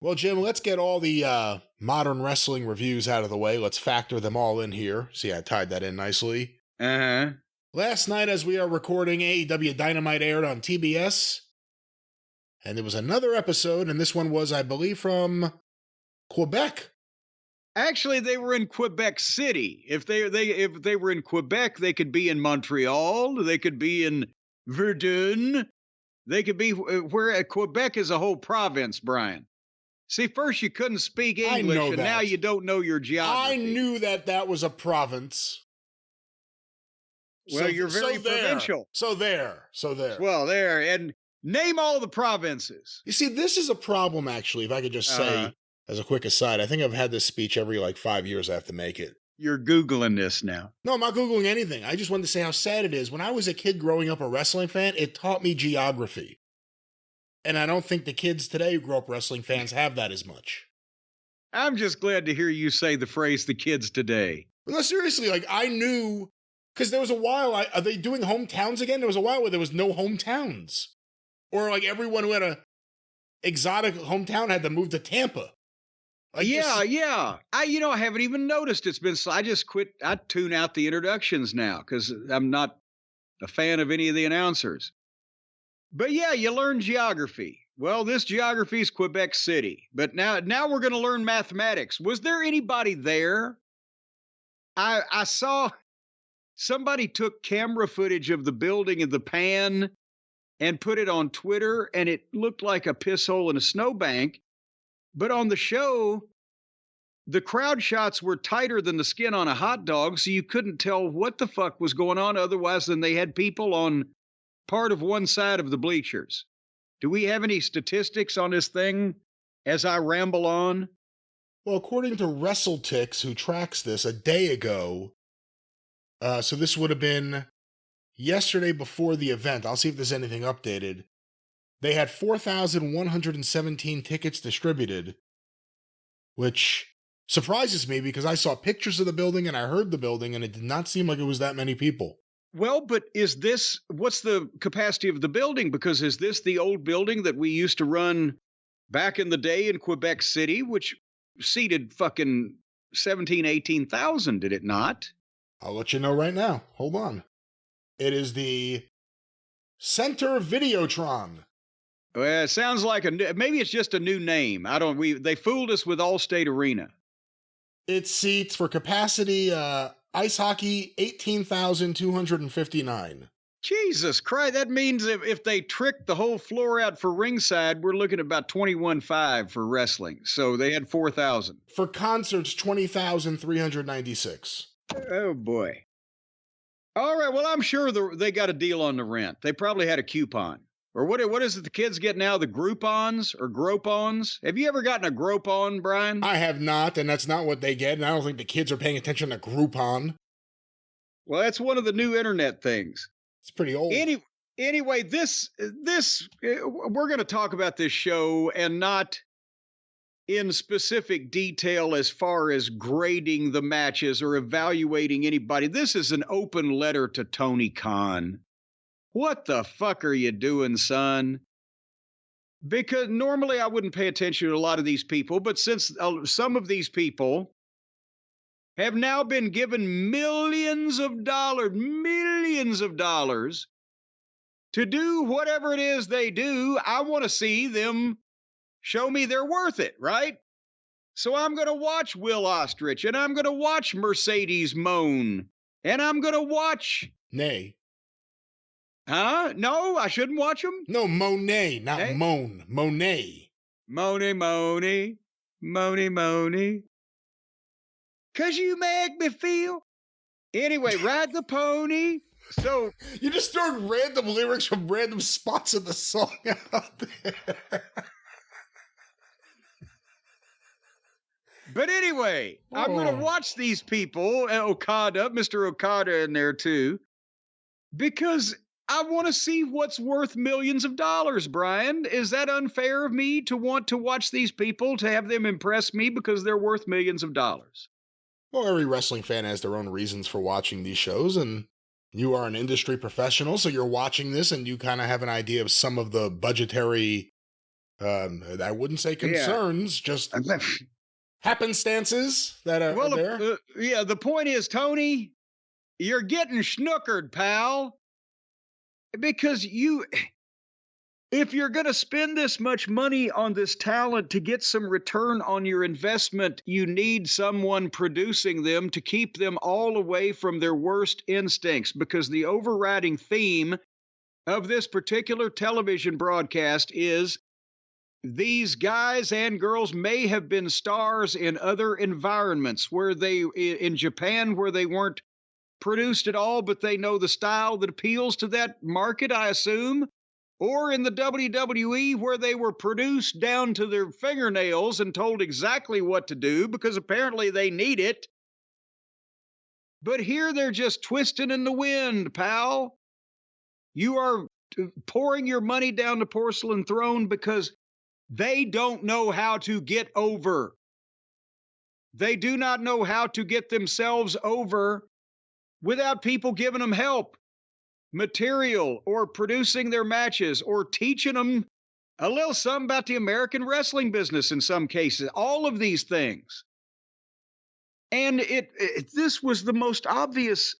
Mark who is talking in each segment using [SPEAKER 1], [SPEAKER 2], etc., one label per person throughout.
[SPEAKER 1] Well, Jim, let's get all the modern wrestling reviews out of the way. Let's factor them all in here. See, I tied that in nicely.
[SPEAKER 2] Uh-huh.
[SPEAKER 1] Last night, as we are recording, AEW Dynamite aired on TBS. And there was another episode, and this one was, I believe, from Quebec.
[SPEAKER 2] Actually, they were in Quebec City. If they were in Quebec, they could be in Montreal. They could be in Verdun. They could be where Quebec is a whole province, Brian. See, first you couldn't speak English, and now you don't know your geography.
[SPEAKER 1] I knew that was a province.
[SPEAKER 2] Well, you're very provincial.
[SPEAKER 1] So there.
[SPEAKER 2] Well, there. And name all the provinces.
[SPEAKER 1] You see, this is a problem, actually, if I could just say, as a quick aside. I think I've had this speech every, 5 years I have to make it.
[SPEAKER 2] You're Googling this now.
[SPEAKER 1] No, I'm not Googling anything. I just wanted to say how sad it is. When I was a kid growing up a wrestling fan, it taught me geography. And I don't think the kids today who grow up wrestling fans have that as much.
[SPEAKER 2] I'm just glad to hear you say the phrase, the kids today.
[SPEAKER 1] No, seriously, I knew, because there was a while, are they doing hometowns again? There was a while where there was no hometowns. Or everyone who had a exotic hometown had to move to Tampa.
[SPEAKER 2] Yeah. I haven't even noticed. I just quit. I tune out the introductions now because I'm not a fan of any of the announcers. But yeah, you learn geography. Well, this geography is Quebec City. But now we're going to learn mathematics. Was there anybody there? I saw somebody took camera footage of the building and the pan and put it on Twitter, and it looked like a piss hole in a snowbank. But on the show, the crowd shots were tighter than the skin on a hot dog, so you couldn't tell what the fuck was going on otherwise than they had people on part of one side of the bleachers. Do we have any statistics on this thing as I ramble on?
[SPEAKER 1] Well, according to WrestleTix, who tracks this, a day ago, so this would have been yesterday before the event. I'll see if there's anything updated. They had 4,117 tickets distributed, which surprises me because I saw pictures of the building and I heard the building, and it did not seem like it was that many people.
[SPEAKER 2] Well, but what's the capacity of the building? Because is this the old building that we used to run back in the day in Quebec City, which seated fucking 17,000, 18,000, did it not?
[SPEAKER 1] I'll let you know right now. Hold on. It is the Center Videotron.
[SPEAKER 2] Well, it sounds like maybe it's just a new name. They fooled us with Allstate Arena.
[SPEAKER 1] It seats for capacity, ice hockey, 18,259.
[SPEAKER 2] Jesus Christ, that means if they tricked the whole floor out for ringside, we're looking at about 21,500 for wrestling. So they had 4,000.
[SPEAKER 1] For concerts, 20,396.
[SPEAKER 2] Oh, boy. All right, well, I'm sure they got a deal on the rent. They probably had a coupon. Or what is it the kids get now, the Groupons or Groupons? Have you ever gotten a Groupon, Brian?
[SPEAKER 1] I have not, and that's not what they get, and I don't think the kids are paying attention to Groupon.
[SPEAKER 2] Well, that's one of the new internet things.
[SPEAKER 1] It's pretty old.
[SPEAKER 2] Anyway, this we're going to talk about this show and not in specific detail as far as grading the matches or evaluating anybody. This is an open letter to Tony Khan. What the fuck are you doing, son? Because normally I wouldn't pay attention to a lot of these people, but since some of these people have now been given millions of dollars to do whatever it is they do, I want to see them show me they're worth it, right? So I'm going to watch Will Ostrich, and I'm going to watch Mercedes moan, and I'm going to watch...
[SPEAKER 1] Nay.
[SPEAKER 2] Huh? No, I shouldn't watch them?
[SPEAKER 1] No, Monet, not hey? Moan. Monet.
[SPEAKER 2] Moni. 'Cause you make me feel. Anyway, ride the pony. So
[SPEAKER 1] you just throw random lyrics from random spots of the song out there.
[SPEAKER 2] But anyway, I'm going to watch these people, Mr. Okada in there too, because I want to see what's worth millions of dollars, Brian. Is that unfair of me to want to watch these people, to have them impress me because they're worth millions of dollars?
[SPEAKER 1] Well, every wrestling fan has their own reasons for watching these shows, and you are an industry professional, so you're watching this and you kind of have an idea of some of the budgetary I wouldn't say concerns, just happenstances that are there.
[SPEAKER 2] The point is, Tony, you're getting schnookered, pal. Because if you're going to spend this much money on this talent to get some return on your investment, you need someone producing them to keep them all away from their worst instincts. Because the overriding theme of this particular television broadcast is these guys and girls may have been stars in other environments in Japan, where they weren't produced at all, but they know the style that appeals to that market, I assume, or in the WWE, where they were produced down to their fingernails and told exactly what to do because apparently they need it. But here they're just twisting in the wind, pal. You are pouring your money down the porcelain throne because they don't know how to get over. They do not know how to get themselves over without people giving them help, material, or producing their matches, or teaching them a little something about the American wrestling business in some cases. All of these things. And this was the most obvious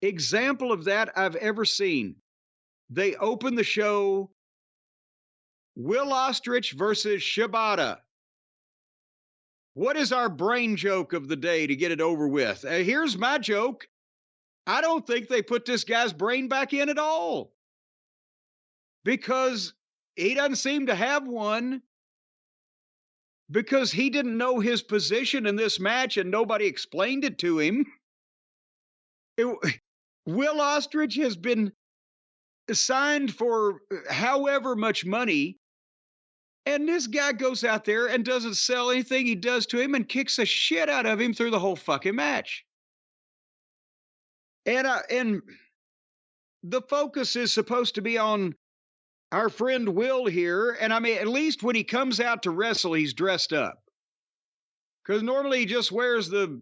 [SPEAKER 2] example of that I've ever seen. They opened the show, Will Ostrich versus Shibata. What is our brain joke of the day to get it over with? Here's my joke. I don't think they put this guy's brain back in at all, because he doesn't seem to have one, because he didn't know his position in this match and nobody explained it to him. Will Ostrich has been signed for however much money, and this guy goes out there and doesn't sell anything he does to him and kicks the shit out of him through the whole fucking match. And the focus is supposed to be on our friend Will here. And I mean, at least when he comes out to wrestle, he's dressed up. Because normally he just wears the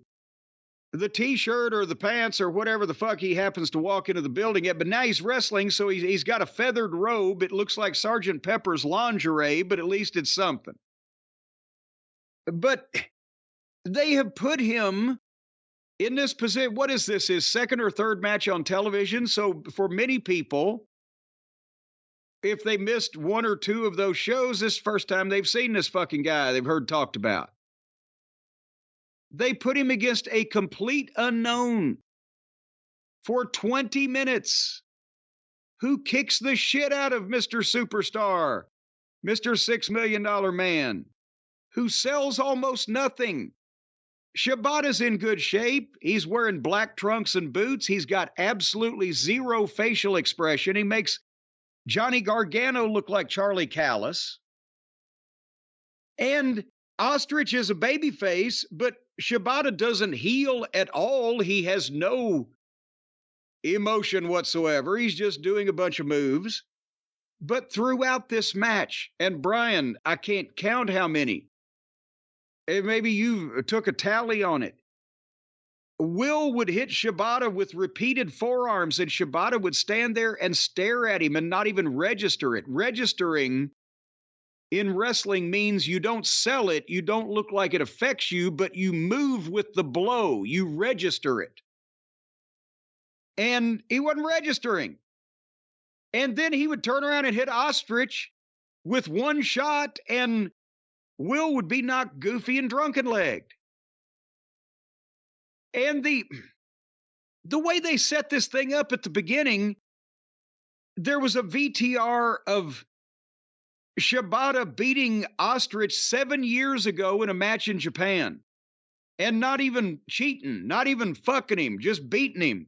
[SPEAKER 2] T-shirt or the pants or whatever the fuck he happens to walk into the building at. But now he's wrestling, so he's got a feathered robe. It looks like Sgt. Pepper's lingerie, but at least it's something. But they have put him in this position. What is this, his second or third match on television? So for many people, if they missed one or two of those shows, this is the first time they've seen this fucking guy they've heard talked about. They put him against a complete unknown for 20 minutes, who kicks the shit out of Mr. Superstar, Mr. $6 Million Man, who sells almost nothing. Shibata's in good shape. He's wearing black trunks and boots. He's got absolutely zero facial expression. He makes Johnny Gargano look like Charlie Callis. And Ostrich is a babyface, but Shibata doesn't heel at all. He has no emotion whatsoever. He's just doing a bunch of moves. But throughout this match, and Brian, I can't count how many, and maybe you took a tally on it, Will would hit Shibata with repeated forearms, and Shibata would stand there and stare at him and not even register it. Registering in wrestling means you don't sell it, you don't look like it affects you, but you move with the blow, you register it. And he wasn't registering. And then he would turn around and hit Ostrich with one shot, and Will would be knocked goofy and drunken-legged. And the way they set this thing up at the beginning, there was a VTR of Shibata beating Ostrich 7 years ago in a match in Japan. And not even cheating, not even fucking him, just beating him.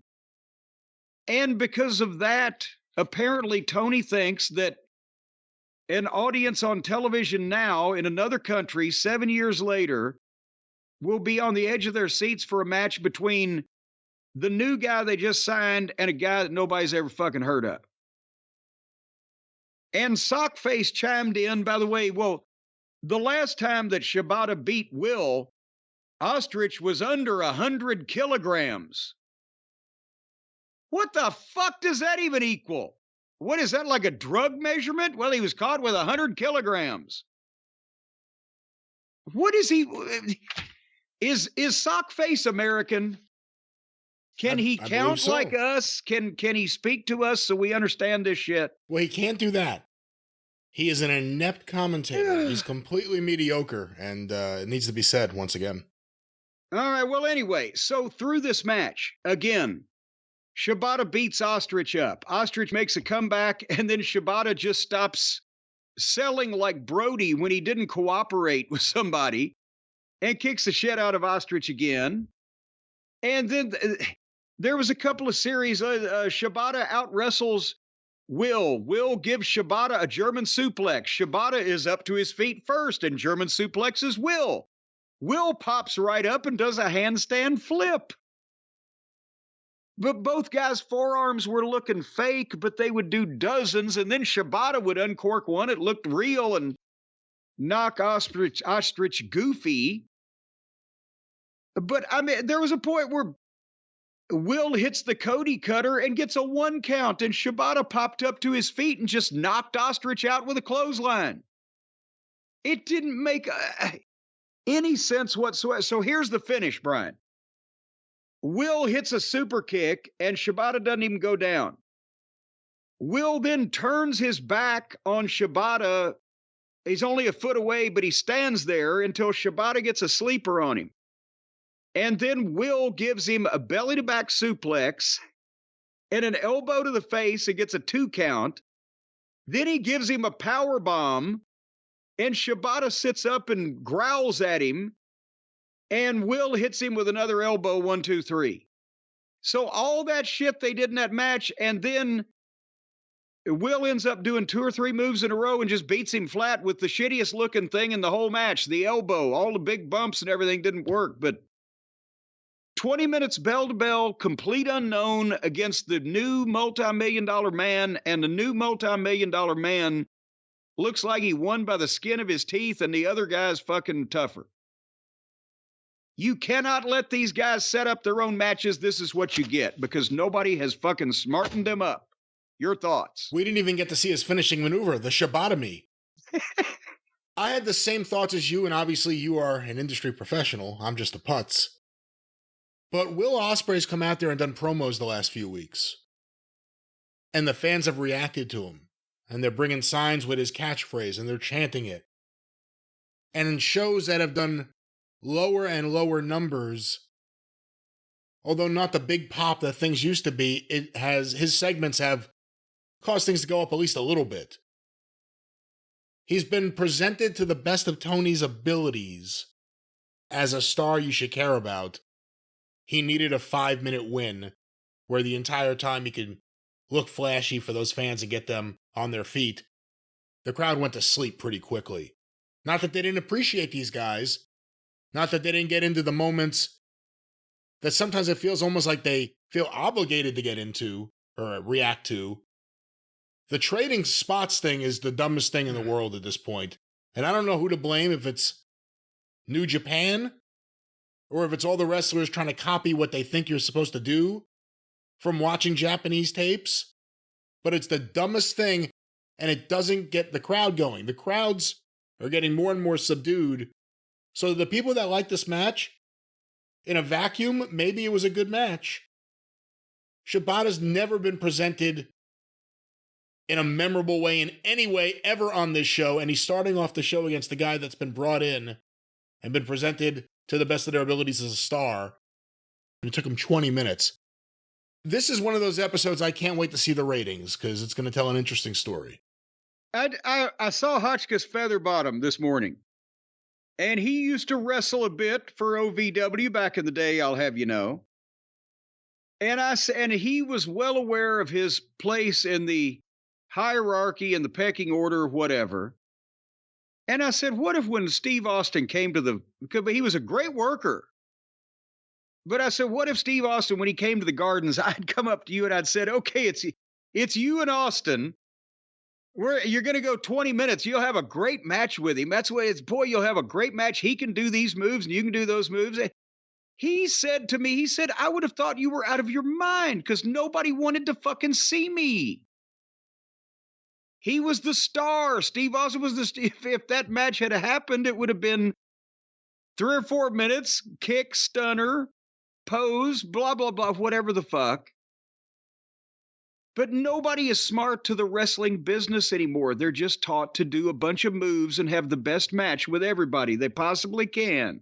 [SPEAKER 2] And because of that, apparently Tony thinks that an audience on television now in another country 7 years later will be on the edge of their seats for a match between the new guy they just signed and a guy that nobody's ever fucking heard of. And Sockface chimed in, by the way, well, the last time that Shibata beat Will, Ostrich was under 100 kilograms. What the fuck does that even equal? What is that, like a drug measurement? Well, he was caught with 100 kilograms. What is he? Is Sockface American? Can he
[SPEAKER 1] I believe
[SPEAKER 2] count
[SPEAKER 1] so.
[SPEAKER 2] like us? Can he speak to us so we understand this shit?
[SPEAKER 1] Well, he can't do that. He is an inept commentator. He's completely mediocre, and it needs to be said once again.
[SPEAKER 2] All right, well, anyway, so through this match, again, Shibata beats Ostrich up. Ostrich makes a comeback, and then Shibata just stops selling like Brody when he didn't cooperate with somebody and kicks the shit out of Ostrich again. And then there was a couple of series. Shibata out wrestles Will. Will gives Shibata a German suplex. Shibata is up to his feet first and German suplexes Will. Will pops right up and does a handstand flip. But both guys' forearms were looking fake, but they would do dozens, and then Shibata would uncork one. It looked real and knock Ostrich goofy. But, I mean, there was a point where Will hits the Cody cutter and gets a 1 count, and Shibata popped up to his feet and just knocked Ostrich out with a clothesline. It didn't make any sense whatsoever. So here's the finish, Brian. Will hits a super kick, and Shibata doesn't even go down. Will then turns his back on Shibata. He's only a foot away, but he stands there until Shibata gets a sleeper on him. And then Will gives him a belly-to-back suplex and an elbow to the face and gets a 2 count. Then he gives him a power bomb, and Shibata sits up and growls at him. And Will hits him with another elbow, 1, 2, 3. So all that shit they did in that match, and then Will ends up doing 2 or 3 moves in a row and just beats him flat with the shittiest looking thing in the whole match. The elbow, all the big bumps and everything didn't work. But 20 minutes bell to bell, complete unknown against the new multi-million-dollar man, and the new multi-million-dollar man looks like he won by the skin of his teeth, and the other guy's fucking tougher. You cannot let these guys set up their own matches. This is what you get because nobody has fucking smartened them up. Your thoughts?
[SPEAKER 1] We didn't even get to see his finishing maneuver, the Shibatomy. I had the same thoughts as you, and obviously you are an industry professional. I'm just a putz. But Will Ospreay's come out there and done promos the last few weeks. And the fans have reacted to him. And they're bringing signs with his catchphrase, and they're chanting it. And in shows that have done lower and lower numbers, although not the big pop that things used to be, his segments have caused things to go up at least a little bit. He's been presented to the best of Tony's abilities as a star you should care about. He needed a 5-minute win where the entire time he could look flashy for those fans and get them on their feet. The crowd went to sleep pretty quickly. Not that they didn't appreciate these guys. Not that they didn't get into the moments that sometimes it feels almost like they feel obligated to get into or react to. The trading spots thing is the dumbest thing in the world at this point. And I don't know who to blame, if it's New Japan or if it's all the wrestlers trying to copy what they think you're supposed to do from watching Japanese tapes. But it's the dumbest thing, and it doesn't get the crowd going. The crowds are getting more and more subdued. So the people that like this match, in a vacuum, maybe it was a good match. Shibata's never been presented in a memorable way in any way ever on this show, and he's starting off the show against the guy that's been brought in and been presented to the best of their abilities as a star. And it took him 20 minutes. This is one of those episodes I can't wait to see the ratings, because it's going to tell an interesting story.
[SPEAKER 2] I saw Hotchkiss Featherbottom this morning. And he used to wrestle a bit for OVW back in the day, I'll have you know. And he was well aware of his place in the hierarchy and the pecking order, whatever. And I said, what if when Steve Austin came to because he was a great worker. But I said, what if Steve Austin, when he came to the Gardens, I'd come up to you and I'd said, okay, it's you and Austin. You're going to go 20 minutes. You'll have a great match with him. That's what it's, boy, you'll have a great match. He can do these moves and you can do those moves. He said to me, I would have thought you were out of your mind because nobody wanted to fucking see me. He was the star. Steve Austin was if that match had happened, it would have been 3 or 4 minutes, kick, stunner, pose, blah, blah, blah, whatever the fuck. But nobody is smart to the wrestling business anymore. They're just taught to do a bunch of moves and have the best match with everybody they possibly can.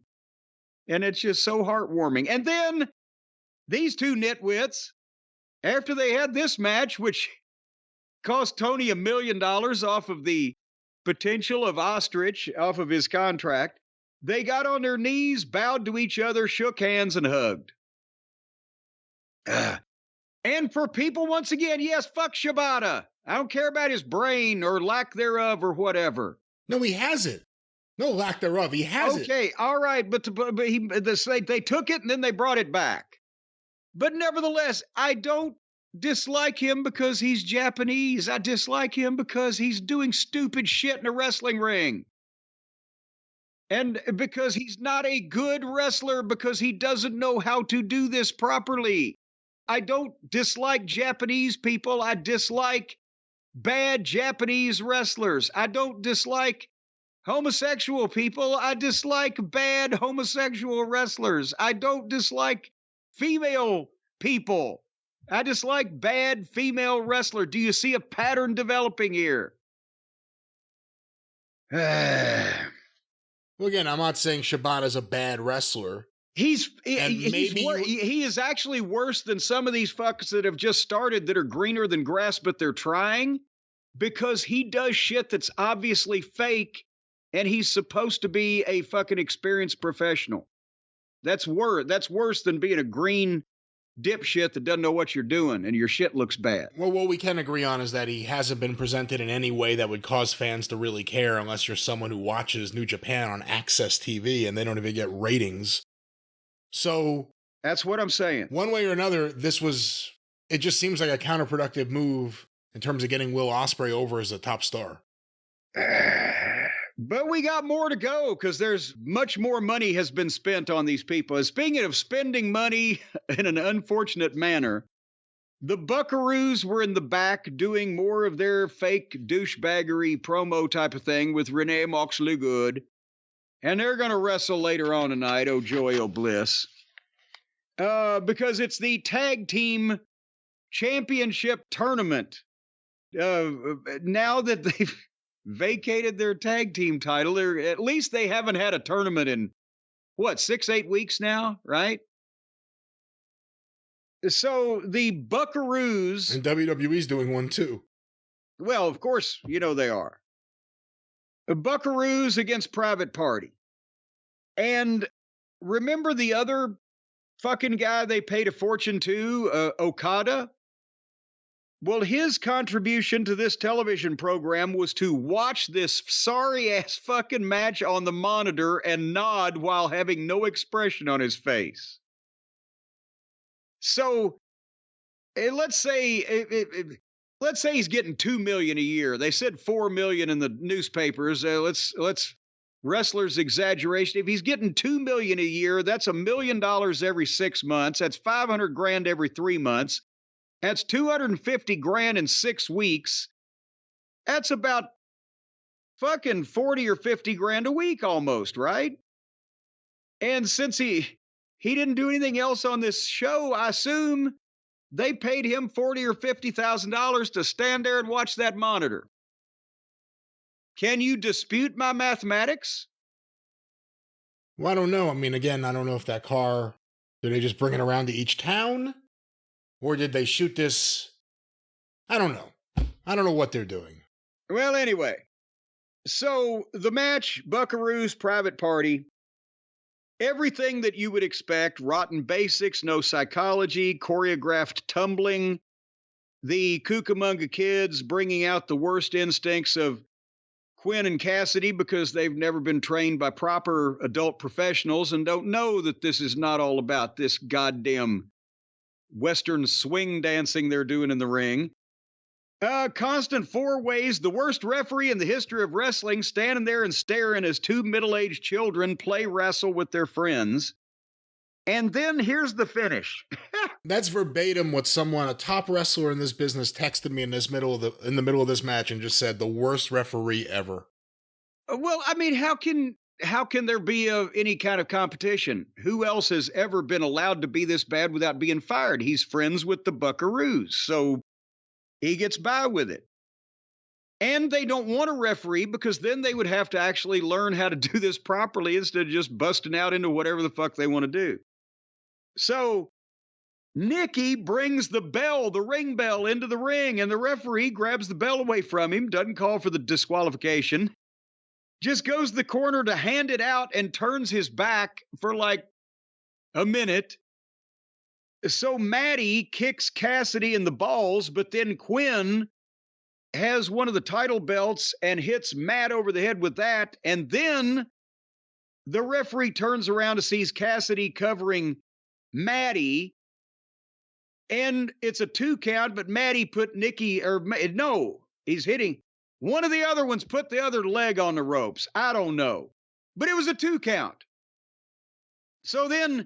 [SPEAKER 2] And it's just so heartwarming. And then these two nitwits, after they had this match, which cost Tony $1 million off of the potential of Ostrich, off of his contract, they got on their knees, bowed to each other, shook hands, and hugged. And for people, once again, yes, fuck Shibata. I don't care about his brain or lack thereof or whatever.
[SPEAKER 1] No, he has it. No lack thereof. He has it.
[SPEAKER 2] Okay, all right, but they took it and then they brought it back. But nevertheless, I don't dislike him because he's Japanese. I dislike him because he's doing stupid shit in a wrestling ring. And because he's not a good wrestler, because he doesn't know how to do this properly. I don't dislike Japanese people. I dislike bad Japanese wrestlers. I don't dislike homosexual people. I dislike bad homosexual wrestlers. I don't dislike female people. I dislike bad female wrestler. Do you see a pattern developing here?
[SPEAKER 1] Well, again, I'm not saying Shibata's a bad wrestler.
[SPEAKER 2] He is actually worse than some of these fuckers that have just started that are greener than grass, but they're trying, because he does shit that's obviously fake, and he's supposed to be a fucking experienced professional. That's worse than being a green dipshit that doesn't know what you're doing and your shit looks bad.
[SPEAKER 1] Well, what we can agree on is that he hasn't been presented in any way that would cause fans to really care, unless you're someone who watches New Japan on Access TV and they don't even get ratings. So
[SPEAKER 2] that's what I'm saying.
[SPEAKER 1] One way or another, it just seems like a counterproductive move in terms of getting Will Ospreay over as a top star.
[SPEAKER 2] But we got more to go, because there's much more money has been spent on these people. Speaking of spending money in an unfortunate manner, the Buckaroos were in the back doing more of their fake douchebaggery promo type of thing with Renee Moxley Good. And they're going to wrestle later on tonight, oh joy, oh bliss. Because it's the tag team championship tournament. Now that they've vacated their tag team title, at least they haven't had a tournament in, 6-8 weeks now, right? So the Buckaroos...
[SPEAKER 1] And WWE's doing one too.
[SPEAKER 2] Well, of course, they are. Buckaroos against Private Party. And remember the other fucking guy they paid a fortune to, Okada? Well, his contribution to this television program was to watch this sorry-ass fucking match on the monitor and nod while having no expression on his face. So, let's say he's getting $2 million a year. They said $4 million in the newspapers. Let's wrestler's exaggeration. If he's getting $2 million a year, that's $1 million every 6 months. That's $500,000 every 3 months. That's $250,000 in 6 weeks. That's about fucking 40 or 50 grand a week almost, right? And since he didn't do anything else on this show, I assume they paid him $40,000 or $50,000 to stand there and watch that monitor. Can you dispute my mathematics?
[SPEAKER 1] Well, I don't know. I mean, again, I don't know if that car, did they just bring it around to each town? Or did they shoot this? I don't know. I don't know what they're doing.
[SPEAKER 2] Well, anyway. So, the match, Buckaroos, Private Party, everything that you would expect, rotten basics, no psychology, choreographed tumbling, the Cucamonga kids bringing out the worst instincts of Quinn and Cassidy because they've never been trained by proper adult professionals and don't know that this is not all about this goddamn Western swing dancing they're doing in the ring. Constant 4 ways, the worst referee in the history of wrestling, standing there and staring as 2 middle-aged children play wrestle with their friends. And then here's the finish.
[SPEAKER 1] That's verbatim what a top wrestler in this business, texted me in the middle of this match and just said, the worst referee ever.
[SPEAKER 2] Well, I mean, how can there be any kind of competition? Who else has ever been allowed to be this bad without being fired? He's friends with the Buckaroos, so he gets by with it. And they don't want a referee because then they would have to actually learn how to do this properly instead of just busting out into whatever the fuck they want to do. So Nikki brings the ring bell into the ring, and the referee grabs the bell away from him, doesn't call for the disqualification, just goes to the corner to hand it out and turns his back for like a minute. So Maddie kicks Cassidy in the balls, but then Quinn has one of the title belts and hits Matt over the head with that. And then the referee turns around to see Cassidy covering Maddie. And it's a 2 count, but Maddie put he's hitting. One of the other ones put the other leg on the ropes. I don't know. But it was a 2 count. So then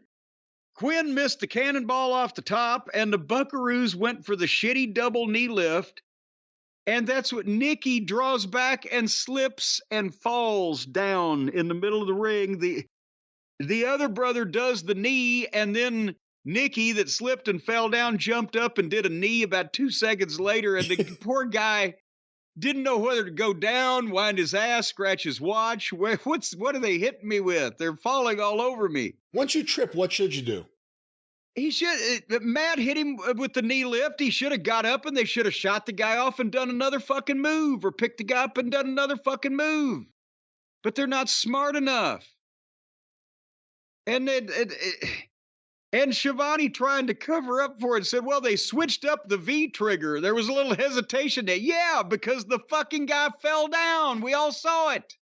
[SPEAKER 2] Quinn missed the cannonball off the top, and the Buckaroos went for the shitty double knee lift. And that's what Nikki draws back and slips and falls down in the middle of the ring. The other brother does the knee, and then Nikki, that slipped and fell down, jumped up and did a knee about 2 seconds later. And the poor guy didn't know whether to go down, wind his ass, scratch his watch. What are they hitting me with? They're falling all over me.
[SPEAKER 1] Once you trip, what should you do?
[SPEAKER 2] Matt hit him with the knee lift. He should have got up and they should have shot the guy off and done another fucking move, or picked the guy up and done another fucking move. But they're not smart enough. And Shivani, trying to cover up for it, said, well, they switched up the V trigger. There was a little hesitation there. Yeah, because the fucking guy fell down. We all saw it.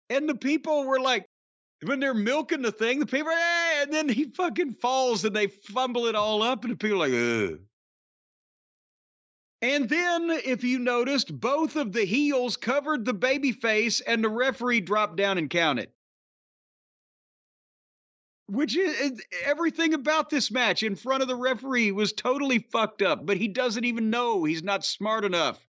[SPEAKER 2] And the people were like, when they're milking the thing, the people, hey, and then he fucking falls and they fumble it all up, and the people are like, ugh. And then, if you noticed, both of the heels covered the baby face, and the referee dropped down and counted. Which is everything about this match in front of the referee was totally fucked up, but he doesn't even know. He's not smart enough.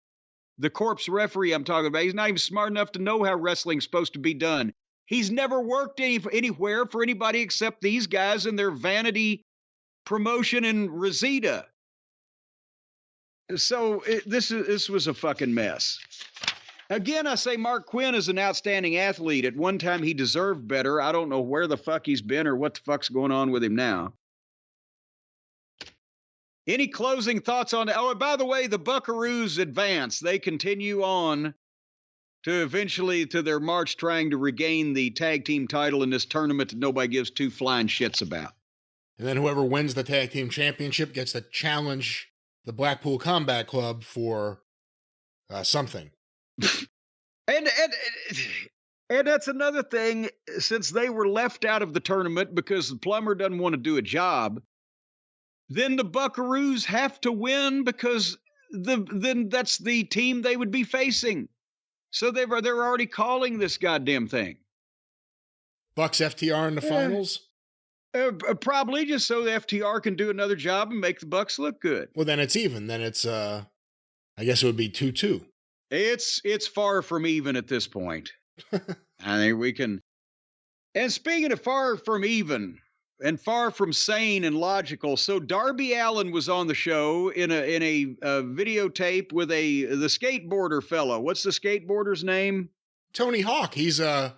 [SPEAKER 2] The corpse referee I'm talking about, he's not even smart enough to know how wrestling's supposed to be done. He's never worked anywhere for anybody except these guys and their vanity promotion in Reseda. So this was a fucking mess. Again, I say Mark Quinn is an outstanding athlete. At one time, he deserved better. I don't know where the fuck he's been or what the fuck's going on with him now. Any closing thoughts on that? Oh, and by the way, the Buckaroos advance. They continue on to eventually to their march trying to regain the tag team title in this tournament that nobody gives 2 flying shits about.
[SPEAKER 1] And then whoever wins the tag team championship gets to challenge the Blackpool Combat Club for something.
[SPEAKER 2] And that's another thing, since they were left out of the tournament because the plumber doesn't want to do a job, then the Buckaroos have to win because then that's the team they would be facing. So they're already calling this goddamn thing.
[SPEAKER 1] Bucks FTR in the finals?
[SPEAKER 2] Probably just so the FTR can do another job and make the Bucks look good.
[SPEAKER 1] Well, then it's even. Then it's, I guess it would be 2-2.
[SPEAKER 2] It's far from even at this point. I think we can. And speaking of far from even and far from sane and logical, so Darby Allin was on the show in a videotape with the skateboarder fellow. What's the skateboarder's name?
[SPEAKER 1] Tony Hawk. He's a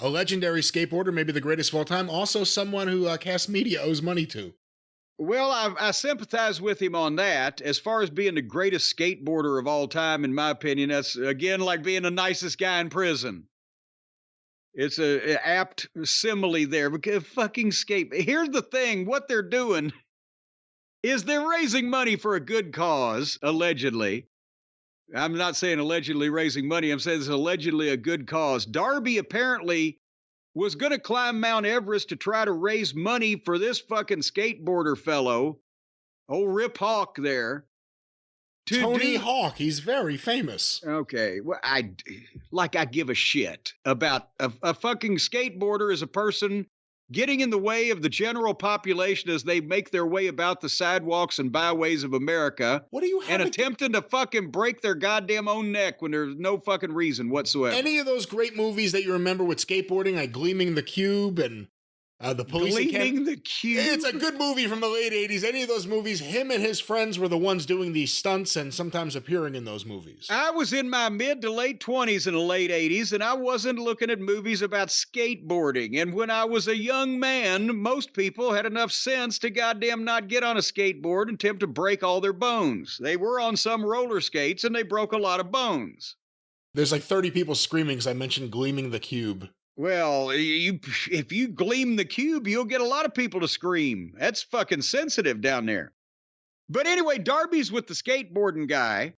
[SPEAKER 1] legendary skateboarder, maybe the greatest of all time. Also someone who Cast Media owes money to.
[SPEAKER 2] Well, I sympathize with him on that. As far as being the greatest skateboarder of all time, in my opinion, that's, again, like being the nicest guy in prison. It's an apt simile there. Because fucking skate. Here's the thing. What they're doing is they're raising money for a good cause, allegedly. I'm not saying allegedly raising money. I'm saying it's allegedly a good cause. Darby apparently was going to climb Mount Everest to try to raise money for this fucking skateboarder fellow, old Rip Hawk there.
[SPEAKER 1] Tony Hawk, he's very famous.
[SPEAKER 2] Okay, well, I give a shit about a fucking skateboarder as a person getting in the way of the general population as they make their way about the sidewalks and byways of America,
[SPEAKER 1] What do you
[SPEAKER 2] and
[SPEAKER 1] have
[SPEAKER 2] attempting to fucking break their goddamn own neck when there's no fucking reason whatsoever.
[SPEAKER 1] any of those great movies that you remember with skateboarding, like Gleaming the Cube and the Police
[SPEAKER 2] Gleaming the Cube?
[SPEAKER 1] It's a good movie from the late 80s. Any of those movies, him and his friends were the ones doing these stunts and sometimes appearing in those movies.
[SPEAKER 2] I was in my mid to late 20s in the late 80s, and I wasn't looking at movies about skateboarding. And when I was a young man, most people had enough sense to goddamn not get on a skateboard and attempt to break all their bones. They were on some roller skates, and they broke a lot of bones.
[SPEAKER 1] There's like 30 people screaming because I mentioned Gleaming the Cube.
[SPEAKER 2] Well, if you gleam the cube, you'll get a lot of people to scream. That's fucking sensitive down there. But anyway, Darby's with the skateboarding guy,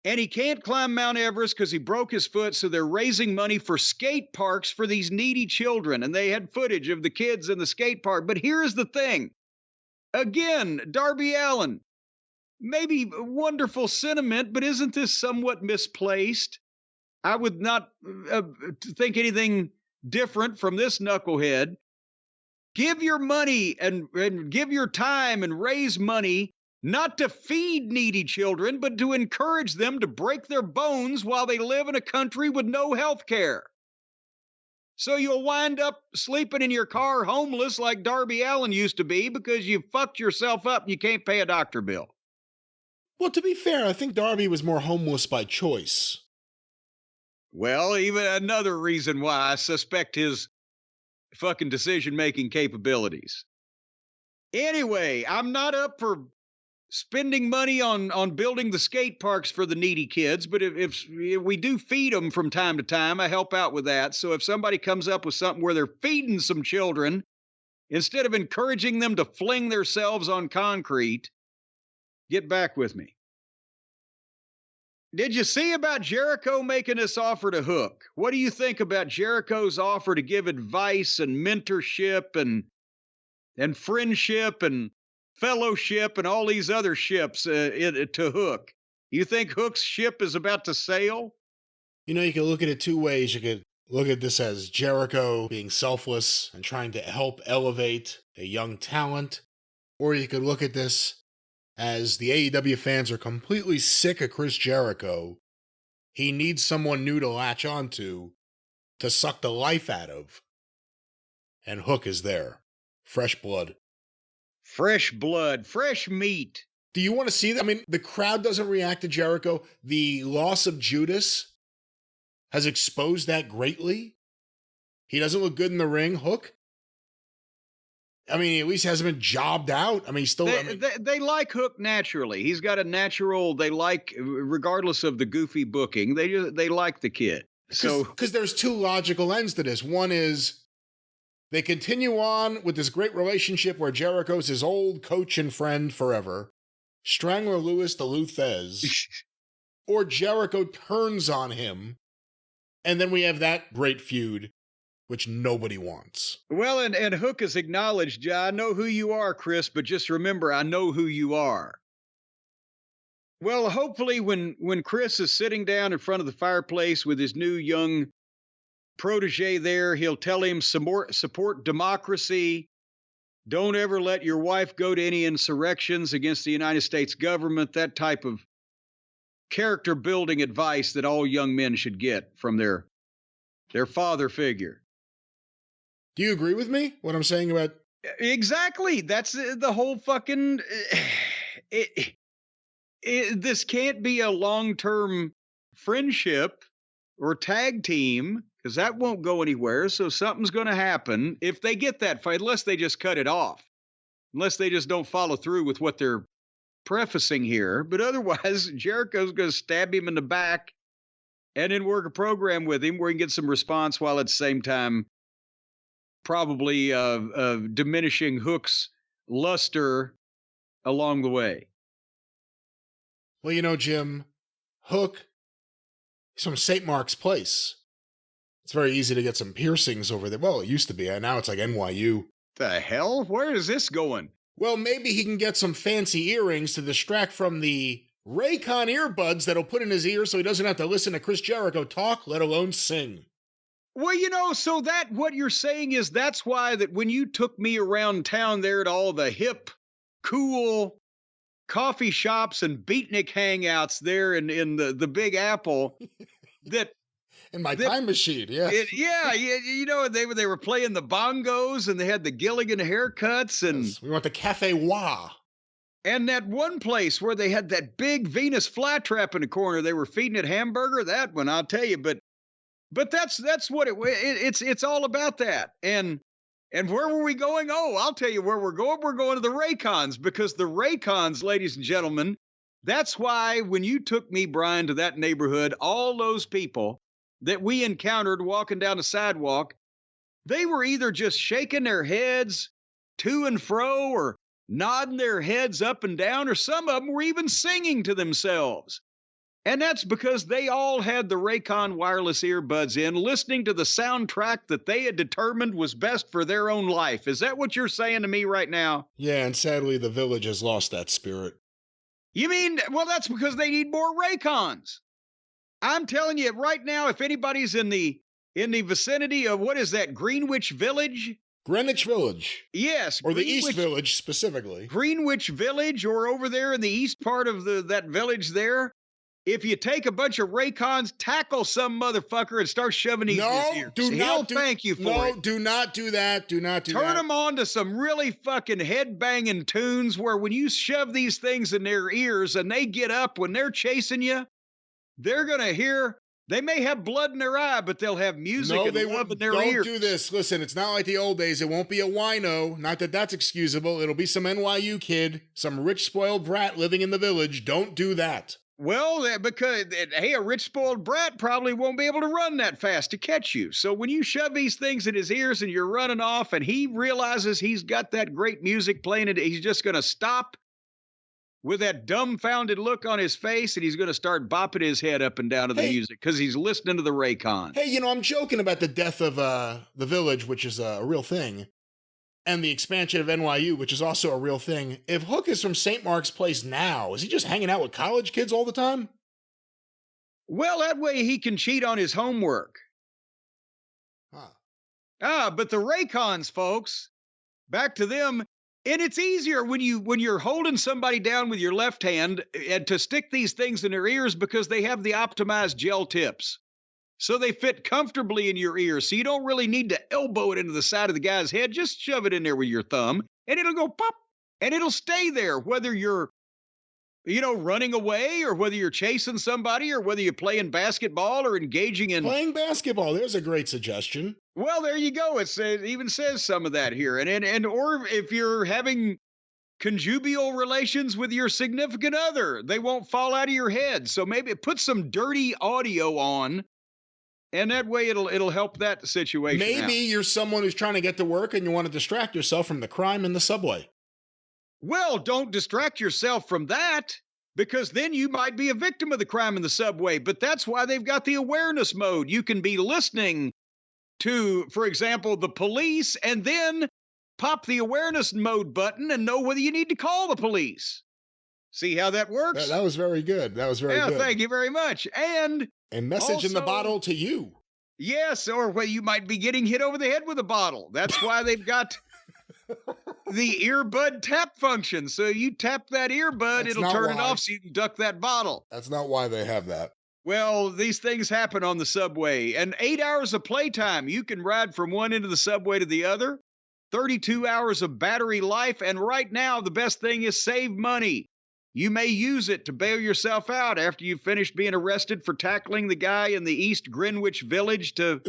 [SPEAKER 2] and he can't climb Mount Everest because he broke his foot, so they're raising money for skate parks for these needy children, and they had footage of the kids in the skate park. But here's the thing. Again, Darby Allin, maybe wonderful sentiment, but isn't this somewhat misplaced? I would not think anything different from this knucklehead. Give your money and give your time and raise money not to feed needy children, but to encourage them to break their bones while they live in a country with no health care. So you'll wind up sleeping in your car homeless like Darby Allin used to be because you fucked yourself up and you can't pay a doctor bill.
[SPEAKER 1] Well, to be fair, I think Darby was more homeless by choice.
[SPEAKER 2] Well, even another reason why I suspect his fucking decision-making capabilities. Anyway, I'm not up for spending money on building the skate parks for the needy kids, but if we do feed them from time to time, I help out with that. So if somebody comes up with something where they're feeding some children, instead of encouraging them to fling themselves on concrete, get back with me. Did you see about Jericho making this offer to Hook? What do you think about Jericho's offer to give advice and mentorship and friendship and fellowship and all these other ships to Hook? You think Hook's ship is about to sail?
[SPEAKER 1] You know, you can look at it two ways. You could look at this as Jericho being selfless and trying to help elevate a young talent, or you could look at this as the AEW fans are completely sick of Chris Jericho. He needs someone new to latch onto, to suck the life out of. And Hook is there. Fresh blood.
[SPEAKER 2] Fresh blood, fresh meat.
[SPEAKER 1] Do you want to see that? I mean, the crowd doesn't react to Jericho. The loss of Judas has exposed that greatly. He doesn't look good in the ring. Hook? I mean, he at least hasn't been jobbed out. I mean, he's still...
[SPEAKER 2] They like Hook naturally. He's got a natural... They like, regardless of the goofy booking, they like the kid.
[SPEAKER 1] Because there's two logical ends to this. One is they continue on with this great relationship where Jericho's his old coach and friend forever. Strangler Lewis to Luthez. Or Jericho turns on him. And then we have that great feud, which nobody wants.
[SPEAKER 2] Well, and Hook has acknowledged, I know who you are, Chris, but just remember, I know who you are. Well, hopefully when Chris is sitting down in front of the fireplace with his new young protege there, he'll tell him support democracy. Don't ever let your wife go to any insurrections against the United States government, that type of character building advice that all young men should get from their father figure.
[SPEAKER 1] Do you agree with me? What I'm saying about...
[SPEAKER 2] Exactly. That's the whole fucking... this can't be a long-term friendship or tag team, because that won't go anywhere. So something's going to happen if they get that fight, unless they just cut it off, unless they just don't follow through with what they're prefacing here. But otherwise, Jericho's going to stab him in the back and then work a program with him where he can get some response while at the same time probably diminishing Hook's luster along the way.
[SPEAKER 1] Well, you know, Jim, Hook is from St. Mark's Place. It's very easy to get some piercings over there. Well, it used to be. Now it's like NYU.
[SPEAKER 2] The hell? Where is this going?
[SPEAKER 1] Well, maybe he can get some fancy earrings to distract from the Raycon earbuds that'll put in his ear so he doesn't have to listen to Chris Jericho talk, let alone sing.
[SPEAKER 2] Well, so that what you're saying is that's why that when you took me around town there at all the hip, cool coffee shops and beatnik hangouts there in the Big Apple, that
[SPEAKER 1] In my
[SPEAKER 2] that
[SPEAKER 1] time machine, yes.
[SPEAKER 2] they were playing the bongos and they had the Gilligan haircuts
[SPEAKER 1] Yes. We went to Cafe Wah.
[SPEAKER 2] and that one place where they had that big Venus flytrap in the corner. They were feeding it hamburger. That one, I'll tell you, but that's what it's all about that. And where were we going? Oh, I'll tell you where we're going. We're going to the Raycons because the Raycons, ladies and gentlemen, that's why when you took me, Brian, to that neighborhood, all those people that we encountered walking down the sidewalk, they were either just shaking their heads to and fro or nodding their heads up and down, or some of them were even singing to themselves. And that's because they all had the Raycon wireless earbuds in, listening to the soundtrack that they had determined was best for their own life. Is that what you're saying to me right now?
[SPEAKER 1] Yeah, and sadly, the village has lost that spirit.
[SPEAKER 2] You mean, well, that's because they need more Raycons. I'm telling you right now, if anybody's in the vicinity of, what is that, Greenwich Village?
[SPEAKER 1] Greenwich Village.
[SPEAKER 2] Yes.
[SPEAKER 1] Or the East Village, specifically.
[SPEAKER 2] Greenwich Village, or over there in the east part of that village there. If you take a bunch of Raycons, tackle some motherfucker and start shoving these in his ears. He'll thank you for it.
[SPEAKER 1] No, do not do that. Do not do that.
[SPEAKER 2] Turn them on to some really fucking head-banging tunes where when you shove these things in their ears and they get up when they're chasing you, they're going to hear, they may have blood in their eye, but they'll have music and love in their ears.
[SPEAKER 1] Don't do this. Listen, it's not like the old days. It won't be a wino. Not that that's excusable. It'll be some NYU kid, some rich spoiled brat living in the village. Don't do that.
[SPEAKER 2] Well, because, hey, a rich spoiled brat probably won't be able to run that fast to catch you. So when you shove these things in his ears and you're running off and he realizes he's got that great music playing, and he's just going to stop with that dumbfounded look on his face, and he's going to start bopping his head up and down to the music because he's listening to the Raycon.
[SPEAKER 1] Hey, I'm joking about the death of the village, which is a real thing, and the expansion of NYU, which is also a real thing. If Hook is from St. Mark's Place now, is he just hanging out with college kids all the time?
[SPEAKER 2] Well, that way he can cheat on his homework. But the Raycons, folks, back to them. And it's easier when you're holding somebody down with your left hand and to stick these things in their ears because they have the optimized gel tips. So they fit comfortably in your ear. So you don't really need to elbow it into the side of the guy's head. Just shove it in there with your thumb and it'll go pop and it'll stay there, whether you're, running away or whether you're chasing somebody or whether you're playing basketball or engaging in
[SPEAKER 1] playing basketball. There's a great suggestion. Well,
[SPEAKER 2] there you go. It even says some of that here. And or if you're having conjugal relations with your significant other, they won't fall out of your head. So maybe put some dirty audio on. And that way it'll help that situation.
[SPEAKER 1] Maybe you're someone who's trying to get to work and you want to distract yourself from the crime in the subway.
[SPEAKER 2] Well, don't distract yourself from that, because then you might be a victim of the crime in the subway. But that's why they've got the awareness mode. You can be listening to, for example, the police, and then pop the awareness mode button and know whether you need to call the police. See how that works?
[SPEAKER 1] That was very good. That was very good.
[SPEAKER 2] Yeah, thank you very much. And
[SPEAKER 1] a message also, in the bottle to you.
[SPEAKER 2] Yes, or where you might be getting hit over the head with a bottle. That's why they've got the earbud tap function. So you tap that earbud, it'll turn it off so you can duck that bottle.
[SPEAKER 1] That's not why they have that.
[SPEAKER 2] Well, these things happen on the subway. And 8 hours of playtime. You can ride from one end of the subway to the other. 32 hours of battery life. And right now, the best thing is save money. You may use it to bail yourself out after you've finished being arrested for tackling the guy in the East Greenwich Village to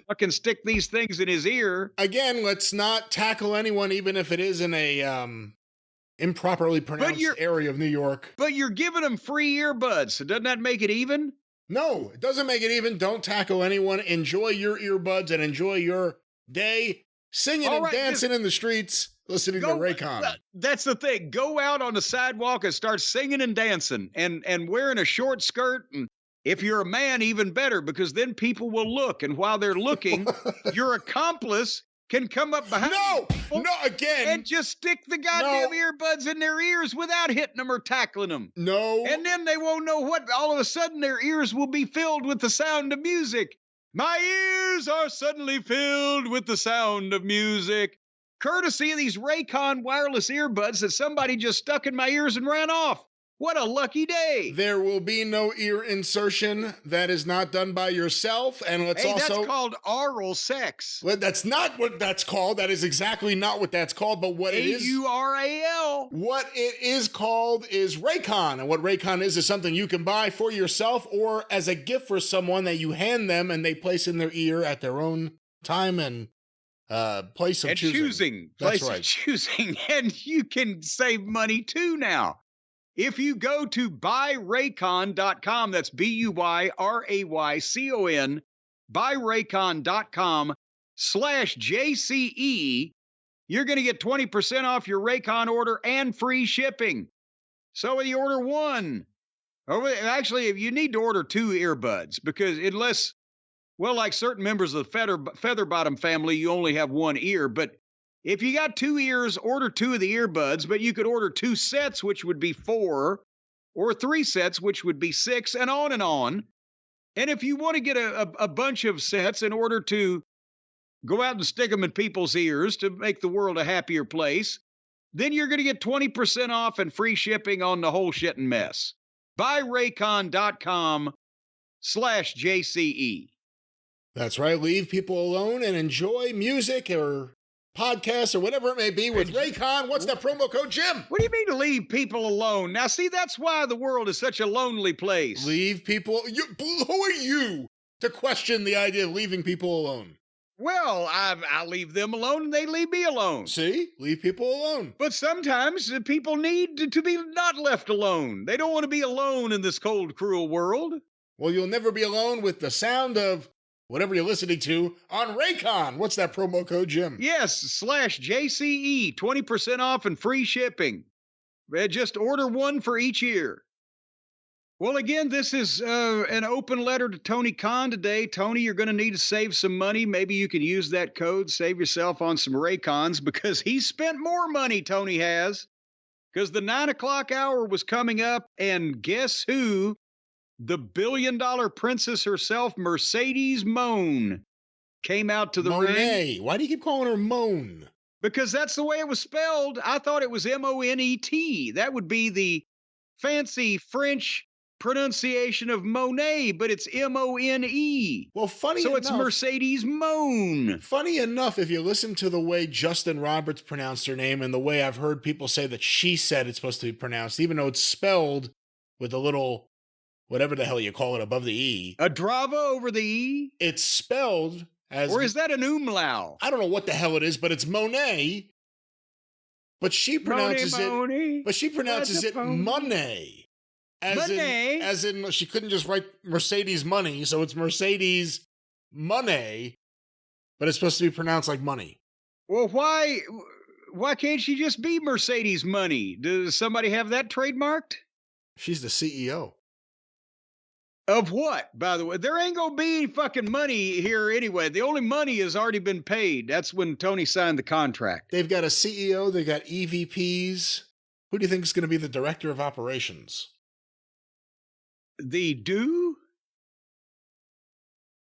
[SPEAKER 2] fucking stick these things in his ear.
[SPEAKER 1] Again, let's not tackle anyone, even if it is in a improperly pronounced area of New York.
[SPEAKER 2] But you're giving them free earbuds, so doesn't that make it even?
[SPEAKER 1] No, it doesn't make it even. Don't tackle anyone. Enjoy your earbuds and enjoy your day singing and dancing in the streets. Listening to Raycon.
[SPEAKER 2] That's the thing. Go out on the sidewalk and start singing and dancing and wearing a short skirt. And if you're a man, even better, because then people will look. And while they're looking, your accomplice can come up behind
[SPEAKER 1] you. No, again.
[SPEAKER 2] And just stick the goddamn earbuds in their ears without hitting them or tackling them.
[SPEAKER 1] No.
[SPEAKER 2] And then they won't know what. All of a sudden, their ears will be filled with the sound of music. My ears are suddenly filled with the sound of music, courtesy of these Raycon wireless earbuds that somebody just stuck in my ears and ran off. What a lucky day.
[SPEAKER 1] There will be no ear insertion. That is not done by yourself. And let's also...
[SPEAKER 2] that's called oral sex.
[SPEAKER 1] Well, that's not what that's called. That is exactly not what that's called. But what it is...
[SPEAKER 2] A-U-R-A-L.
[SPEAKER 1] What it is called is Raycon. And what Raycon is something you can buy for yourself or as a gift for someone that you hand them and they place in their ear at their own time and place of choosing.
[SPEAKER 2] Place of choosing. And you can save money too now. If you go to buyraycon.com, that's B-U-Y-R-A-Y-C-O-N, buyraycon.com/JCE, you're going to get 20% off your Raycon order and free shipping. So when you order one, or actually, if you need to order two earbuds, because unless, well, like certain members of the feather bottom family, you only have one ear, but if you got two ears, order two of the earbuds, but you could order two sets, which would be 4, or 3 sets, which would be 6, and on and on. And if you want to get a bunch of sets in order to go out and stick them in people's ears to make the world a happier place, then you're going to get 20% off and free shipping on the whole shit and mess. Buyraycon.com/JCE.
[SPEAKER 1] That's right. Leave people alone and enjoy music or podcasts or whatever it may be with Raycon. What's that promo code, Jim?
[SPEAKER 2] What do you mean to leave people alone? Now, see, that's why the world is such a lonely place.
[SPEAKER 1] Leave people... who are you to question the idea of leaving people alone?
[SPEAKER 2] Well, I leave them alone and they leave me alone.
[SPEAKER 1] See? Leave people alone.
[SPEAKER 2] But sometimes people need to be not left alone. They don't want to be alone in this cold, cruel world.
[SPEAKER 1] Well, you'll never be alone with the sound of whatever you're listening to on Raycon. What's that promo code, Jim?
[SPEAKER 2] Yes, /JCE, 20% off and free shipping. Just order one for each ear. Well, again, this is an open letter to Tony Khan today. Tony, you're going to need to save some money. Maybe you can use that code, save yourself on some Raycons, because he spent more money, Tony has. Because the 9 o'clock hour was coming up, and guess who? The billion-dollar princess herself, Mercedes Moan, came out to the ring.
[SPEAKER 1] Why do you keep calling her Moan?
[SPEAKER 2] Because that's the way it was spelled. I thought it was M-O-N-E-T. That would be the fancy French pronunciation of Monet, but it's M-O-N-E.
[SPEAKER 1] Well, funny enough.
[SPEAKER 2] So it's Mercedes Moan.
[SPEAKER 1] Funny enough, if you listen to the way Justin Roberts pronounced her name and the way I've heard people say that she said it's supposed to be pronounced, even though it's spelled with a little... whatever the hell you call it above the E.
[SPEAKER 2] A drava over the E?
[SPEAKER 1] It's spelled as...
[SPEAKER 2] or is that an umlaut?
[SPEAKER 1] I don't know what the hell it is, but it's Monet. But she pronounces it... but she pronounces it Money. As in, she couldn't just write Mercedes Money, so it's Mercedes Money, but it's supposed to be pronounced like money.
[SPEAKER 2] Well, why can't she just be Mercedes Money? Does somebody have that trademarked?
[SPEAKER 1] She's the CEO.
[SPEAKER 2] Of what, by the way? There ain't gonna be any fucking money here anyway. The only money has already been paid. That's when Tony signed the contract.
[SPEAKER 1] They've got a CEO, they've got EVPs. Who do you think is going to be the director of operations?
[SPEAKER 2] The do?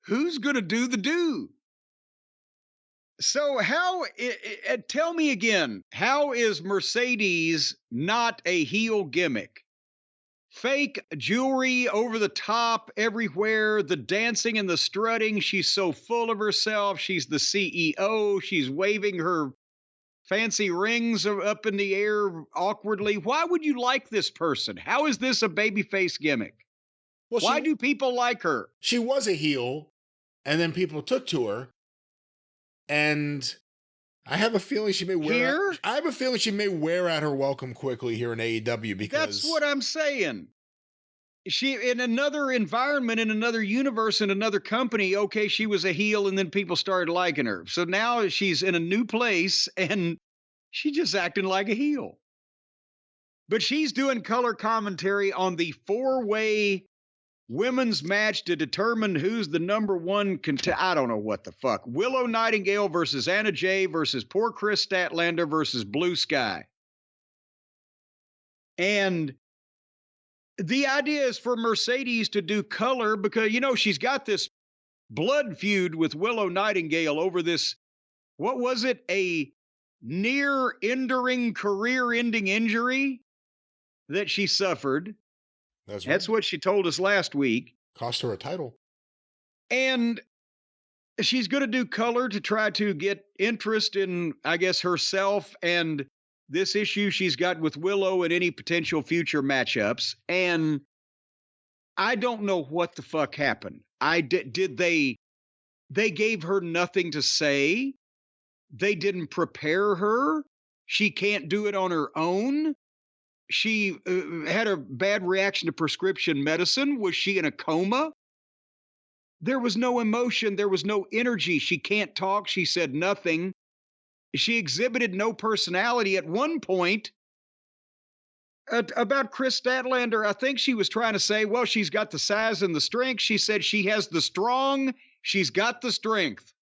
[SPEAKER 2] Who's gonna do the do? So tell me again, how is Mercedes not a heel gimmick? Fake jewelry over the top everywhere, the dancing and the strutting. She's so full of herself. She's the CEO. She's waving her fancy rings up in the air awkwardly. Why would you like this person? How is this a babyface gimmick? Well, why do people like her?
[SPEAKER 1] She was a heel, and then people took to her, and I have a feeling she may wear. I have a feeling she may wear out her welcome quickly here in AEW because
[SPEAKER 2] that's what I'm saying. She in another environment, in another universe, in another company. Okay, she was a heel, and then people started liking her. So now she's in a new place, and she's just acting like a heel. But she's doing color commentary on the 4-way women's match to determine who's the number one I don't know what the fuck. Willow Nightingale versus Anna Jay versus poor Chris Statlander versus Blue Sky. And the idea is for Mercedes to do color because, she's got this blood feud with Willow Nightingale over this, what was it, a near-ending, career-ending injury that she suffered.
[SPEAKER 1] That's right.
[SPEAKER 2] That's what she told us last week.
[SPEAKER 1] Cost her a title.
[SPEAKER 2] And she's going to do color to try to get interest in, I guess, herself and this issue she's got with Willow and any potential future matchups. And I don't know what the fuck happened. They gave her nothing to say. They didn't prepare her. She can't do it on her own. She had a bad reaction to prescription medicine. Was she in a coma? There was no emotion. There was no energy. She can't talk. She said nothing. She exhibited no personality. At one point, about Chris Statlander, I think she was trying to say, well, she's got the size and the strength. She said she has the strong. She's got the strength.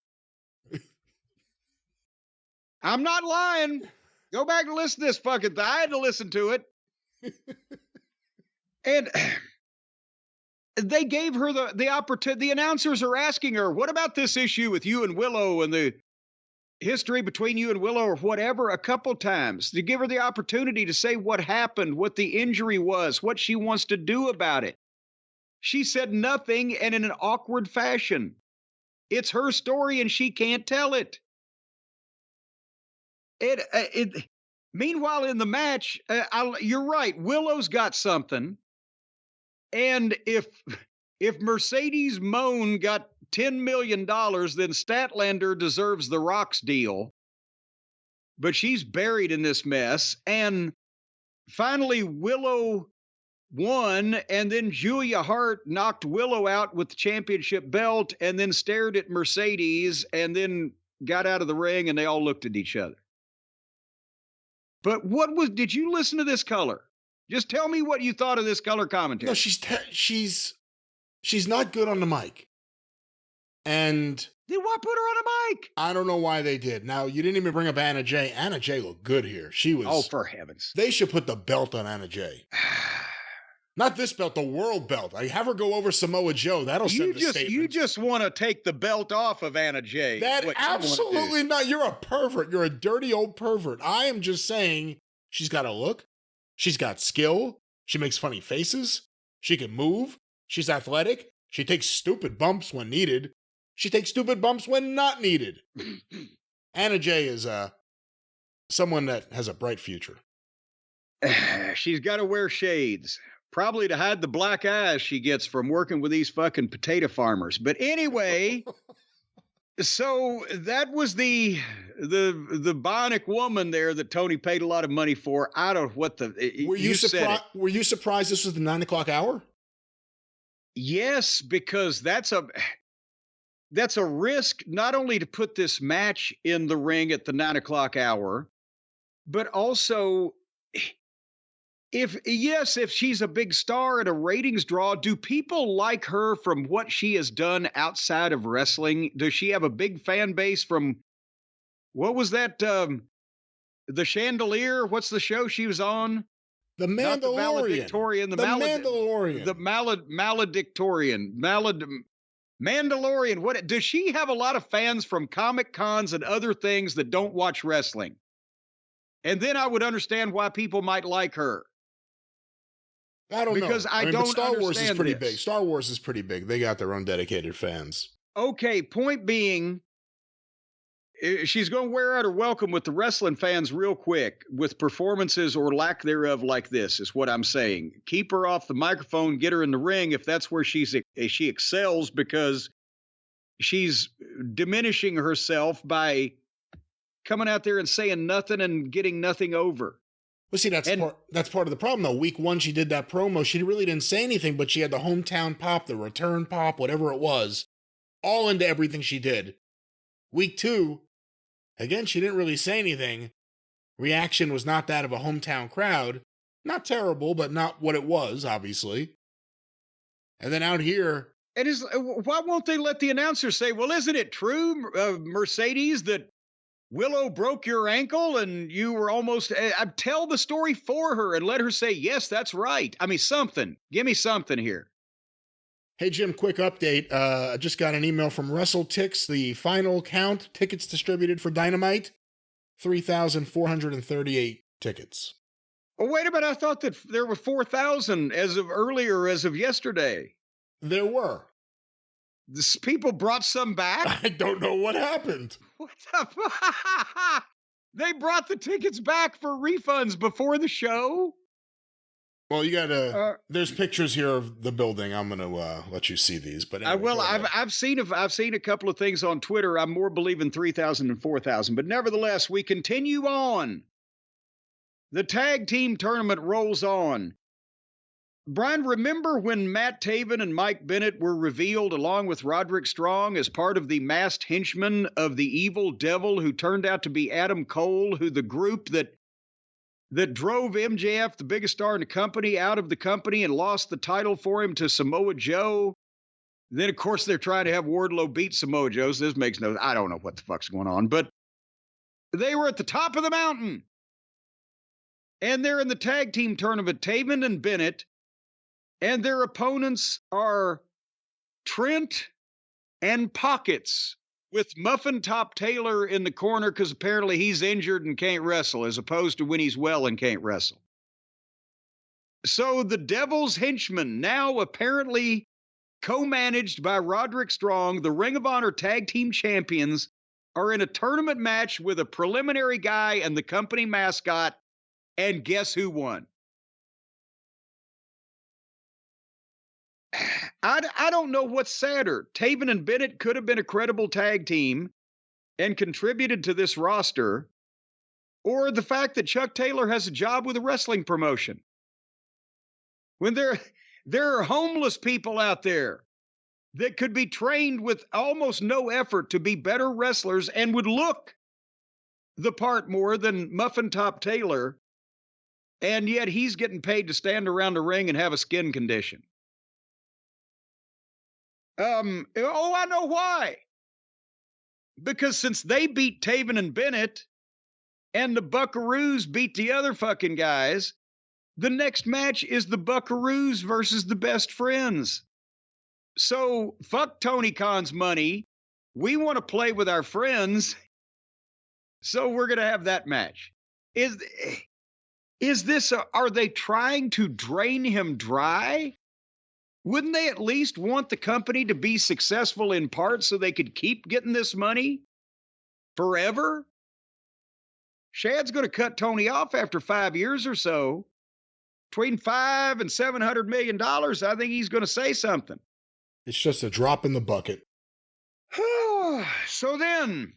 [SPEAKER 2] I'm not lying. Go back and listen to this fucking thing. I had to listen to it. And they gave her the opportunity. The announcers are asking her, what about this issue with you and Willow and the history between you and Willow or whatever, a couple times to give her the opportunity to say what happened, what the injury was, what she wants to do about it. She said nothing, and in an awkward fashion. It's her story and she can't tell it. Meanwhile, in the match, you're right. Willow's got something. And if Mercedes Moan got $10 million, then Statlander deserves the Rock's deal. But she's buried in this mess. And finally, Willow won. And then Julia Hart knocked Willow out with the championship belt and then stared at Mercedes and then got out of the ring and they all looked at each other. But did you listen to this color? Just tell me what you thought of this color commentary.
[SPEAKER 1] No, she's not good on the mic. And
[SPEAKER 2] then why put her on a mic?
[SPEAKER 1] I don't know why they did. Now, you didn't even bring up Anna Jay. Anna Jay looked good here. She was.
[SPEAKER 2] Oh, for heavens.
[SPEAKER 1] They should put the belt on Anna Jay. Not this belt, the world belt. I have her go over Samoa Joe. That'll send the statement.
[SPEAKER 2] You just want to take the belt off of Anna Jay.
[SPEAKER 1] That absolutely not. You're a pervert. You're a dirty old pervert. I am just saying she's got a look. She's got skill. She makes funny faces. She can move. She's athletic. She takes stupid bumps when needed. She takes stupid bumps when not needed. Anna Jay is someone that has a bright future.
[SPEAKER 2] She's got to wear shades. Probably to hide the black eyes she gets from working with these fucking potato farmers. But anyway, so that was the bionic woman there that Tony paid a lot of money for. I don't know what
[SPEAKER 1] Were you surprised this was the 9 o'clock hour?
[SPEAKER 2] Yes, because that's a risk not only to put this match in the ring at the 9 o'clock hour, but also if she's a big star and a ratings draw, do people like her from what she has done outside of wrestling? Does she have a big fan base from, what was that, The Chandelier? What's the show she was on?
[SPEAKER 1] The Mandalorian.
[SPEAKER 2] Mandalorian. What does she have a lot of fans from Comic Cons and other things that don't watch wrestling? And then I would understand why people might like her.
[SPEAKER 1] I don't know.
[SPEAKER 2] Because I don't
[SPEAKER 1] Star Wars is pretty
[SPEAKER 2] this.
[SPEAKER 1] big. Star Wars is pretty big. They got their own dedicated fans.
[SPEAKER 2] Okay, point being, she's going to wear out her welcome with the wrestling fans real quick with performances or lack thereof like this, is what I'm saying. Keep her off the microphone, get her in the ring if that's where she excels, because she's diminishing herself by coming out there and saying nothing and getting nothing over.
[SPEAKER 1] Well, see, that's part of the problem, though. Week 1, she did that promo. She really didn't say anything, but she had the hometown pop, the return pop, whatever it was, all into everything she did. Week 2, again, she didn't really say anything. Reaction was not that of a hometown crowd. Not terrible, but not what it was, obviously. And then out here...
[SPEAKER 2] And why won't they let the announcer say, well, isn't it true, Mercedes, that Willow broke your ankle and you were almost... tell the story for her and let her say, yes, that's right. I mean, something. Give me something here.
[SPEAKER 1] Hey, Jim, quick update. I just got an email from WrestleTix. The final count, tickets distributed for Dynamite, 3,438 tickets.
[SPEAKER 2] Oh, wait a minute. I thought that there were 4,000 as of yesterday.
[SPEAKER 1] There were.
[SPEAKER 2] People brought some back?
[SPEAKER 1] I don't know what happened.
[SPEAKER 2] What the fuck? They brought the tickets back for refunds before the show?
[SPEAKER 1] Well, you gotta. There's pictures here of the building. I'm gonna let you see these. But anyway,
[SPEAKER 2] I've seen a couple of things on Twitter. I'm more believing 3,000 and 4,000, but nevertheless, we continue on. The tag team tournament rolls on. Brian, remember when Matt Taven and Mike Bennett were revealed along with Roderick Strong as part of the masked henchmen of the evil devil who turned out to be Adam Cole, who the group that drove MJF, the biggest star in the company, out of the company and lost the title for him to Samoa Joe? Then, of course, they're trying to have Wardlow beat Samoa Joe. So this makes I don't know what the fuck's going on, but they were at the top of the mountain. And they're in the tag team tournament, Taven and Bennett. And their opponents are Trent and Pockets, with Muffin Top Taylor in the corner because apparently he's injured and can't wrestle, as opposed to when he's well and can't wrestle. So the Devil's Henchmen, now apparently co-managed by Roderick Strong, the Ring of Honor Tag Team Champions, are in a tournament match with a preliminary guy and the company mascot, and guess who won? I don't know what's sadder. Taven and Bennett could have been a credible tag team and contributed to this roster, or the fact that Chuck Taylor has a job with a wrestling promotion. When there are homeless people out there that could be trained with almost no effort to be better wrestlers and would look the part more than Muffin Top Taylor, and yet he's getting paid to stand around the ring and have a skin condition. I know why. Because since they beat Taven and Bennett and the Buckaroos beat the other fucking guys, the next match is the Buckaroos versus the Best Friends. So fuck Tony Khan's money. We want to play with our friends. So we're going to have that match. Is this, are they trying to drain him dry? Wouldn't they at least want the company to be successful in part so they could keep getting this money forever? Shad's going to cut Tony off after 5 years or so. Between $500 and $700 million, I think he's going to say something.
[SPEAKER 1] It's just a drop in the bucket.
[SPEAKER 2] So then,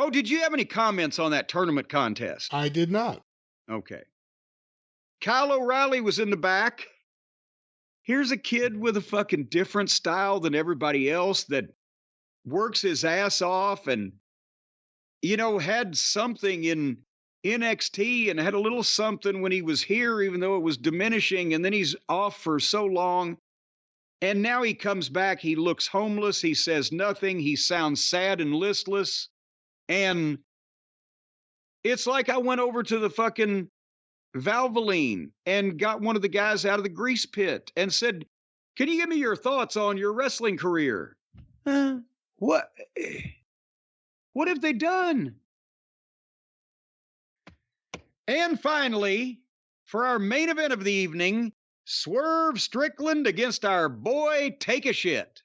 [SPEAKER 2] did you have any comments on that tournament contest?
[SPEAKER 1] I did not.
[SPEAKER 2] Okay. Kyle O'Reilly was in the back. Here's a kid with a fucking different style than everybody else that works his ass off and, had something in NXT and had a little something when he was here, even though it was diminishing. And then he's off for so long. And now he comes back. He looks homeless. He says nothing. He sounds sad and listless. And it's like I went over to the fucking Valvoline and got one of the guys out of the grease pit and said, "Can you give me your thoughts on your wrestling career?" What have they done? And finally, for our main event of the evening, Swerve Strickland against our boy Take a Shit.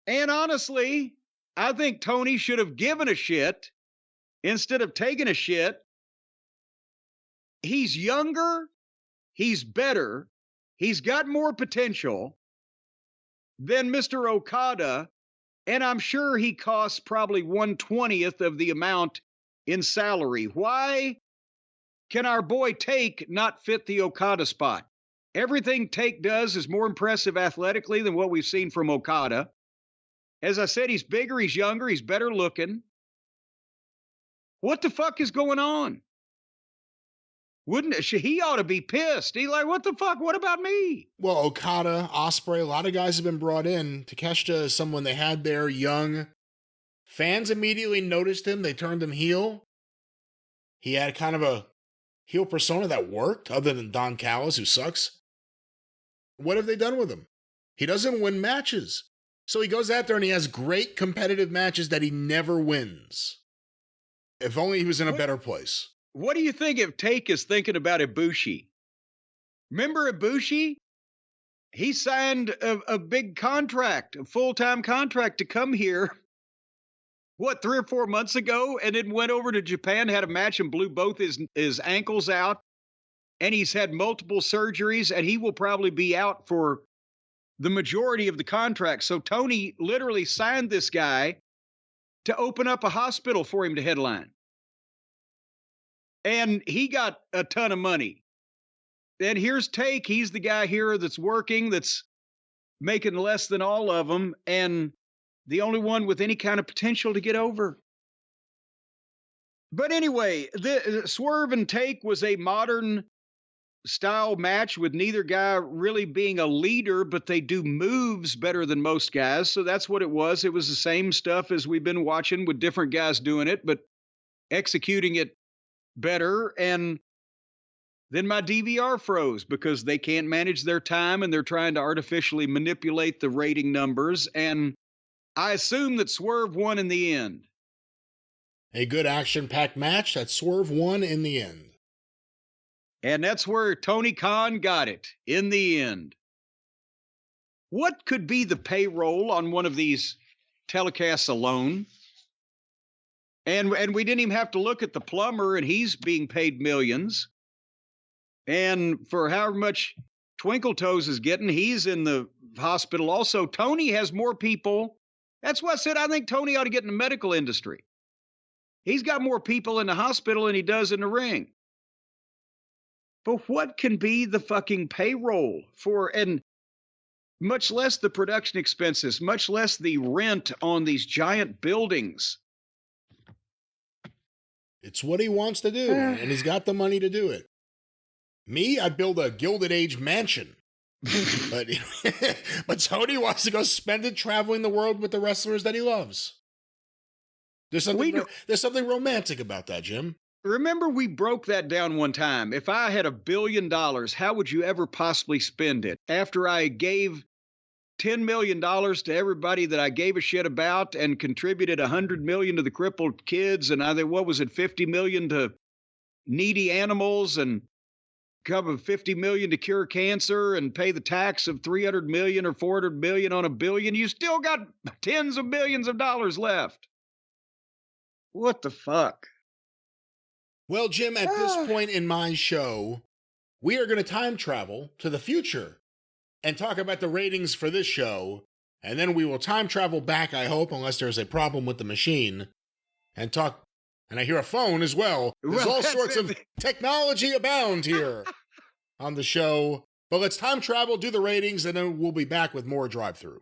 [SPEAKER 2] And honestly, I think Tony should have given a shit instead of taking a shit. He's younger, he's better, he's got more potential than Mr. Okada, and I'm sure he costs probably 1/20th of the amount in salary. Why can our boy Take not fit the Okada spot? Everything Take does is more impressive athletically than what we've seen from Okada. As I said, he's bigger, he's younger, he's better looking. What the fuck is going on? He ought to be pissed. He's like, what the fuck? What about me?
[SPEAKER 1] Well, Okada, Ospreay, a lot of guys have been brought in. Takeshita is someone they had there, young. Fans immediately noticed him. They turned him heel. He had kind of a heel persona that worked, other than Don Callis, who sucks. What have they done with him? He doesn't win matches. So he goes out there and he has great competitive matches that he never wins. If only he was in a better place.
[SPEAKER 2] What do you think if Take is thinking about Ibushi? Remember Ibushi? He signed a big contract, a full-time contract to come here, 3 or 4 months ago, and then went over to Japan, had a match, and blew both his ankles out. And he's had multiple surgeries, and he will probably be out for the majority of the contract. So Tony literally signed this guy to open up a hospital for him to headline. And he got a ton of money. And here's Take. He's the guy here that's working, that's making less than all of them, and the only one with any kind of potential to get over. But anyway, the Swerve and Take was a modern style match with neither guy really being a leader, but they do moves better than most guys. So that's what it was. It was the same stuff as we've been watching with different guys doing it, but executing it better. And then my DVR froze because they can't manage their time and they're trying to artificially manipulate the rating numbers. And I assume that Swerve won in the end.
[SPEAKER 1] A good action-packed match that Swerve won in the end.
[SPEAKER 2] And that's where Tony Khan got it, in the end. What could be the payroll on one of these telecasts alone? And we didn't even have to look at the plumber, and he's being paid millions. And for however much Twinkle Toes is getting, he's in the hospital also. Tony has more people. That's why I said I think Tony ought to get in the medical industry. He's got more people in the hospital than he does in the ring. But what can be the fucking payroll for, and much less the production expenses, much less the rent on these giant buildings?
[SPEAKER 1] It's what he wants to do, and he's got the money to do it. Me, I'd build a Gilded Age mansion. but Tony wants to go spend it traveling the world with the wrestlers that he loves. There's something romantic about that, Jim.
[SPEAKER 2] Remember, we broke that down one time. If I had $1 billion, how would you ever possibly spend it? After I gave $10 million to everybody that I gave a shit about and contributed $100 million to the crippled kids, and $50 million to needy animals, and cover $50 million to cure cancer, and pay the tax of $300 million or $400 million on $1 billion, you still got tens of millions of dollars left. What the fuck?
[SPEAKER 1] Well, Jim, at this point in my show, we are going to time travel to the future and talk about the ratings for this show. And then we will time travel back, I hope, unless there's a problem with the machine, and talk. And I hear a phone as well. There's all sorts of technology abound here on the show. But let's time travel, do the ratings, and then we'll be back with more Drive-Thru.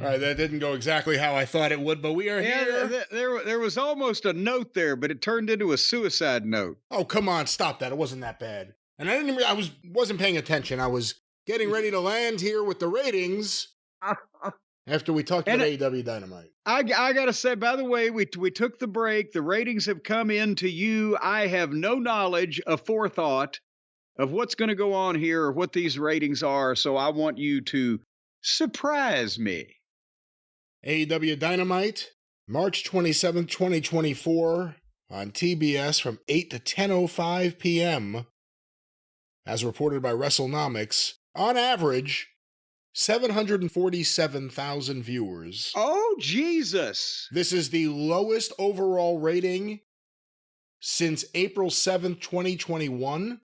[SPEAKER 1] All right, that didn't go exactly how I thought it would, but we are here.
[SPEAKER 2] There was almost a note there, but it turned into a suicide note.
[SPEAKER 1] Oh, come on, stop that. It wasn't that bad. And I wasn't paying attention. I was getting ready to land here with the ratings after we talked about AEW Dynamite.
[SPEAKER 2] I got to say, by the way, we took the break. The ratings have come in to you. I have no knowledge of forethought of what's going to go on here or what these ratings are, so I want you to surprise me.
[SPEAKER 1] AEW Dynamite, March 27th, 2024, on TBS from 8 to 10:05 p.m., as reported by WrestleNomics, on average, 747,000 viewers.
[SPEAKER 2] Oh, Jesus!
[SPEAKER 1] This is the lowest overall rating since April 7th, 2021,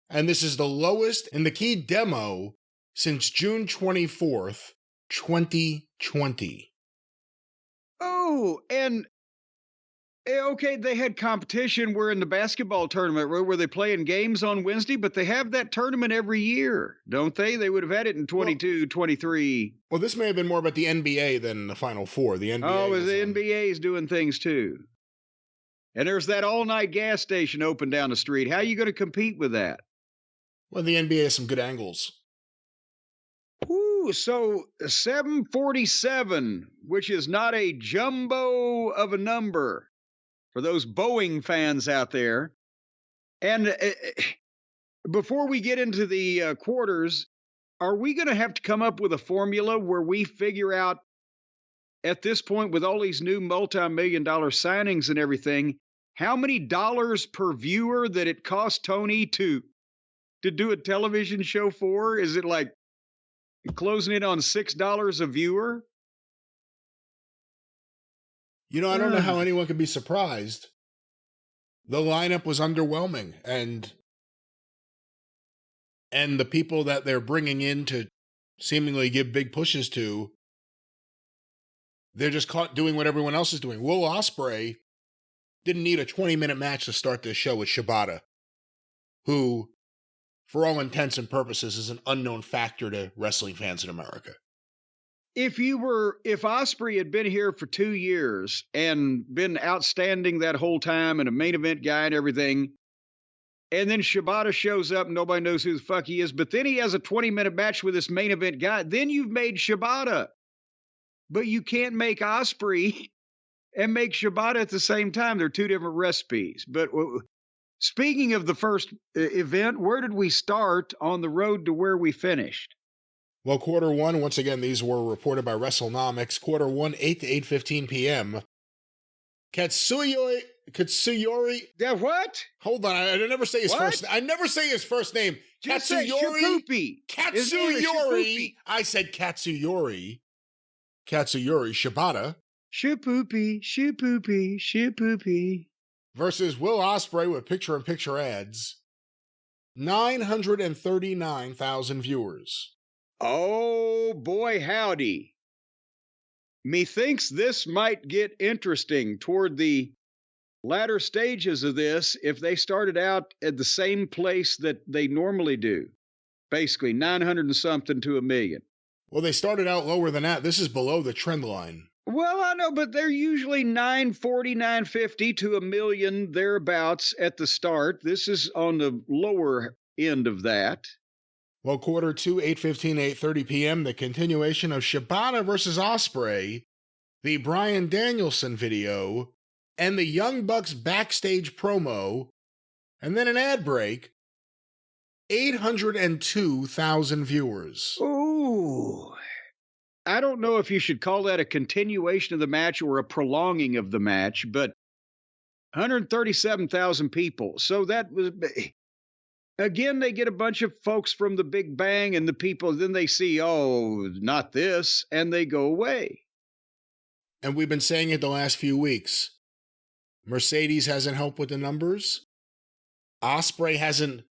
[SPEAKER 1] and this is the lowest in the key demo since June 24th, 2020.
[SPEAKER 2] Oh, and okay, they had competition. We're in the basketball tournament where they playing games on Wednesday, but they have that tournament every year, don't they? They would have had it in 22, 23.
[SPEAKER 1] Well, this may have been more about the NBA than the Final Four. The NBA.
[SPEAKER 2] The NBA is doing things too. And there's that all-night gas station open down the street. How are you going to compete with that?
[SPEAKER 1] Well, the NBA has some good angles.
[SPEAKER 2] Whew. So 747, which is not a jumbo of a number for those Boeing fans out there. And before we get into the quarters, are we going to have to come up with a formula where we figure out at this point, with all these new multi-million-dollar signings and everything, how many dollars per viewer that it cost Tony to do a television show for? Is it like closing in on $6 a viewer?
[SPEAKER 1] You know, I don't know how anyone could be surprised. The lineup was underwhelming, and the people that they're bringing in to seemingly give big pushes to, they're just caught doing what everyone else is doing. Will Ospreay didn't need a 20-minute match to start this show with Shibata, who, for all intents and purposes, is an unknown factor to wrestling fans in America.
[SPEAKER 2] If Ospreay had been here for 2 years and been outstanding that whole time and a main event guy and everything, and then Shibata shows up and nobody knows who the fuck he is, but then he has a 20-minute match with this main event guy, then you've made Shibata. But you can't make Ospreay and make Shibata at the same time. They're two different recipes. But speaking of the first event, where did we start on the road to where we finished?
[SPEAKER 1] Well, quarter one, once again, these were reported by WrestleNomics. Quarter one, 8 to 8:15 p.m. Katsuyori.
[SPEAKER 2] That what?
[SPEAKER 1] Hold on, I never say his first name. I never say his first name.
[SPEAKER 2] Just
[SPEAKER 1] Katsuyori. Katsuyori. I said Katsuyori. Katsuyori Shibata.
[SPEAKER 2] Shoo-poopy.
[SPEAKER 1] Versus Will Ospreay with picture-in-picture ads. 939,000 viewers.
[SPEAKER 2] Oh, boy, howdy. Methinks this might get interesting toward the latter stages of this if they started out at the same place that they normally do. Basically, 900 and something to 1 million.
[SPEAKER 1] Well, they started out lower than that. This is below the trend line.
[SPEAKER 2] Well, I know, but they're usually 940, 950 to 1 million thereabouts at the start. This is on the lower end of that.
[SPEAKER 1] Well, quarter two, 8:15, 8:30 p.m., the continuation of Shibata versus Ospreay, the Bryan Danielson video, and the Young Bucks backstage promo, and then an ad break. 802,000 viewers.
[SPEAKER 2] Ooh. I don't know if you should call that a continuation of the match or a prolonging of the match, but 137,000 people. So that was, again, they get a bunch of folks from the Big Bang and the people, then they see, oh, not this, and they go away.
[SPEAKER 1] And we've been saying it the last few weeks. Mercedes hasn't helped with the numbers. Ospreay hasn't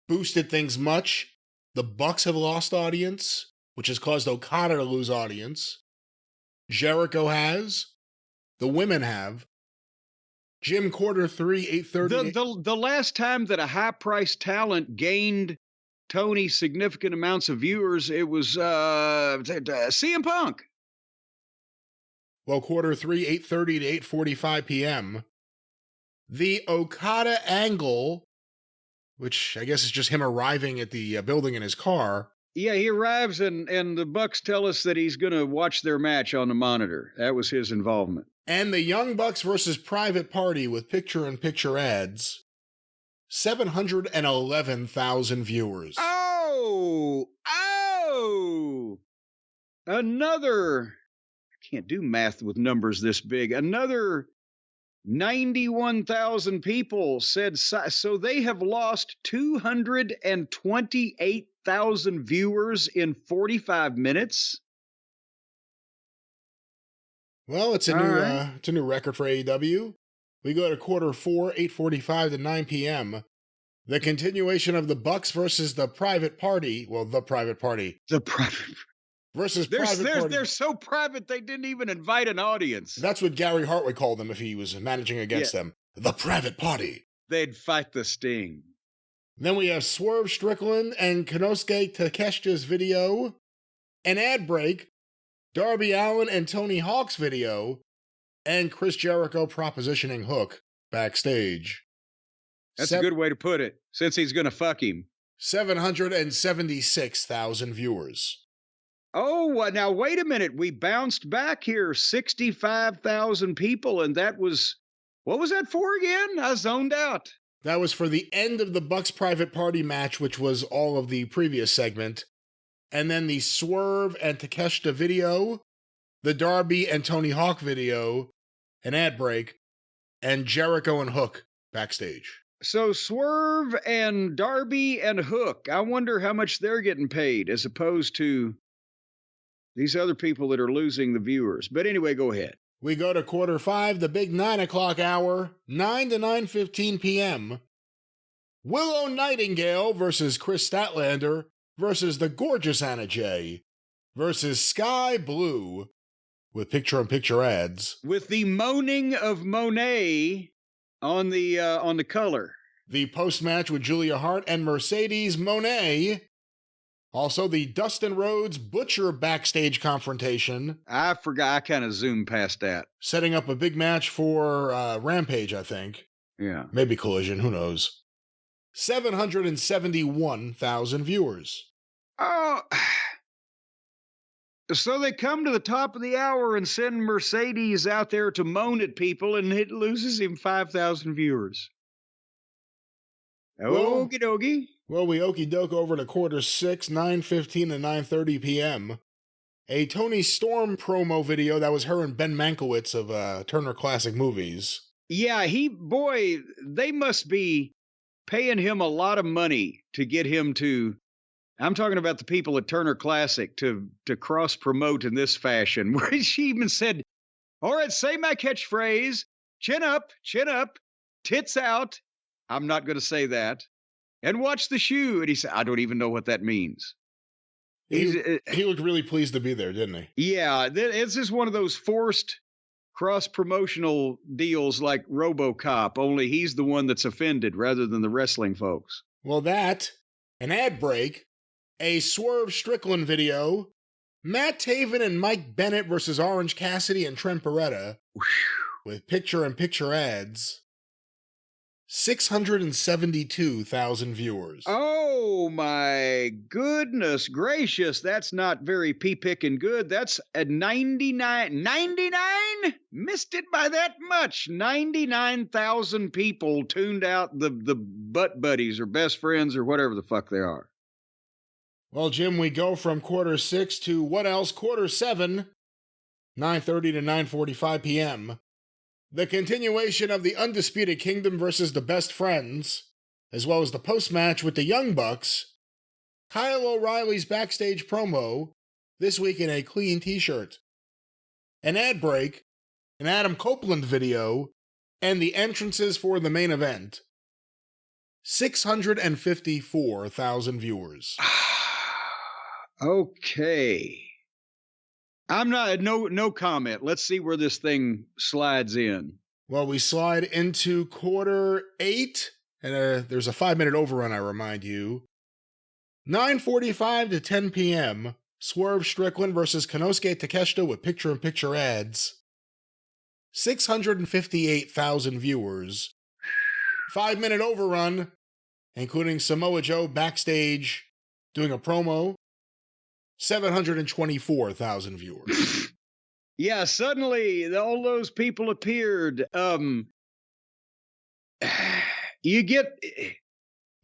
[SPEAKER 1] boosted things much. The Bucks have lost audience, which has caused Okada to lose audience. Jericho has. The women have. Jim, quarter three, 8:30.
[SPEAKER 2] The last time that a high-priced talent gained Tony significant amounts of viewers, it was CM Punk.
[SPEAKER 1] Well, quarter three, 8:30 to 8:45 p.m. The Okada angle, which I guess is just him arriving at the building in his car.
[SPEAKER 2] Yeah, he arrives and the Bucks tell us that he's going to watch their match on the monitor. That was his involvement.
[SPEAKER 1] And the Young Bucks versus Private Party with picture-in-picture ads. 711,000 viewers.
[SPEAKER 2] Oh! Another, I can't do math with numbers this big. Another 91,000 people said, so they have lost 228,000 viewers in 45 minutes.
[SPEAKER 1] Well, it's a new record for AEW. We go to quarter four, 8:45 to 9 p.m. The continuation of the Bucks versus the Private Party. Well, the Private Party.
[SPEAKER 2] The Private
[SPEAKER 1] versus Private Party.
[SPEAKER 2] They're so private they didn't even invite an audience.
[SPEAKER 1] That's what Gary Hart would call them if he was managing against them. The Private Party.
[SPEAKER 2] They'd fight the Sting.
[SPEAKER 1] Then we have Swerve Strickland and Konosuke Takeshita's video, an ad break, Darby Allin and Tony Hawk's video, and Chris Jericho propositioning Hook backstage.
[SPEAKER 2] That's a good way to put it, since he's going to fuck him.
[SPEAKER 1] 776,000 viewers.
[SPEAKER 2] Oh, now wait a minute. We bounced back here 65,000 people. And that was, what was that for again? I zoned out.
[SPEAKER 1] That was for the end of the Bucks private party match, which was all of the previous segment. And then the Swerve and Takeshita video, the Darby and Tony Hawk video, an ad break, and Jericho and Hook backstage.
[SPEAKER 2] So Swerve and Darby and Hook, I wonder how much they're getting paid as opposed to these other people that are losing the viewers. But anyway, go ahead.
[SPEAKER 1] We go to quarter 5, the big 9 o'clock hour, 9 to 9:15 p.m. Willow Nightingale versus Chris Statlander versus the gorgeous Anna Jay versus Sky Blue with picture-in-picture ads.
[SPEAKER 2] With the moaning of Monet on the color.
[SPEAKER 1] The post-match with Julia Hart and Mercedes Moné. Also, the Dustin Rhodes Butcher backstage confrontation.
[SPEAKER 2] I forgot. I kind of zoomed past that.
[SPEAKER 1] Setting up a big match for Rampage, I think.
[SPEAKER 2] Yeah.
[SPEAKER 1] Maybe Collision, who knows. 771,000 viewers.
[SPEAKER 2] Oh, so they come to the top of the hour and send Mercedes out there to moan at people, and it loses him 5,000 viewers. Okie dokie.
[SPEAKER 1] Well, we okie doke over to quarter 6, 9:15 and 9:30 p.m. A Tony Storm promo video that was her and Ben Mankiewicz of Turner Classic Movies.
[SPEAKER 2] Yeah, they must be paying him a lot of money to get him to, I'm talking about the people at Turner Classic, to cross-promote in this fashion, where she even said, all right, say my catchphrase, chin up, tits out. I'm not going to say that. And watch the shoe. And he said, I don't even know what that means.
[SPEAKER 1] He looked really pleased to be there, didn't he?
[SPEAKER 2] Yeah, it's just one of those forced cross-promotional deals like RoboCop, only he's the one that's offended rather than the wrestling folks.
[SPEAKER 1] Well, that, an ad break, a Swerve Strickland video, Matt Taven and Mike Bennett versus Orange Cassidy and Trent Beretta, with picture-in-picture ads. 672,000 viewers.
[SPEAKER 2] Oh my goodness gracious. That's not very pea-picking good. That's a 99? Missed it by that much. 99,000 people tuned out the butt buddies or best friends or whatever the fuck they are.
[SPEAKER 1] Well, Jim, we go from quarter 6 to what else? Quarter 7, 9:30 to 9:45 p.m. The continuation of the Undisputed Kingdom versus the Best Friends, as well as the post-match with the Young Bucks, Kyle O'Reilly's backstage promo, this week in a clean t-shirt, an ad break, an Adam Copeland video, and the entrances for the main event. 654,000 viewers.
[SPEAKER 2] Okay. I'm not, no comment. Let's see where this thing slides in.
[SPEAKER 1] Well, we slide into quarter 8, and there's a 5-minute overrun, I remind you. 9:45 to 10 p.m., Swerve Strickland versus Konosuke Takeshita with picture-in-picture ads. 658,000 viewers. 5-minute overrun, including Samoa Joe backstage doing a promo. 724,000 viewers.
[SPEAKER 2] Yeah, suddenly all those people appeared. You get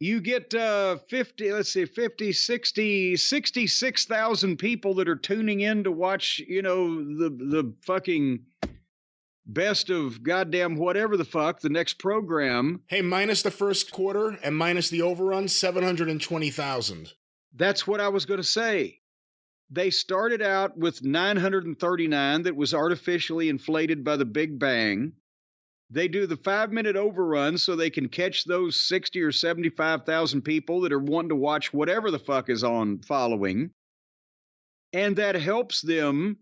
[SPEAKER 2] 66,000 people that are tuning in to watch, the fucking best of goddamn whatever the fuck, the next program.
[SPEAKER 1] Hey, minus the first quarter and minus the overrun, 720,000.
[SPEAKER 2] That's what I was going to say. They started out with 939 that was artificially inflated by the Big Bang. They do the 5-minute overrun so they can catch those 60 or 75,000 people that are wanting to watch whatever the fuck is on following. And that helps them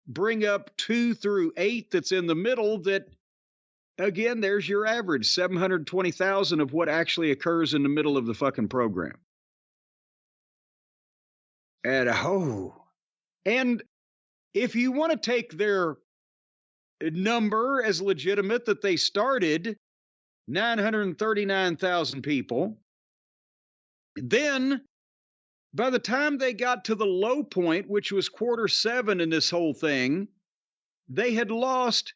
[SPEAKER 2] bring up 2 through 8 that's in the middle that, again, there's your average, 720,000 of what actually occurs in the middle of the fucking program. And if you want to take their number as legitimate that they started 939,000 people, then By the time they got to the low point, which was quarter 7 in this whole thing, they had lost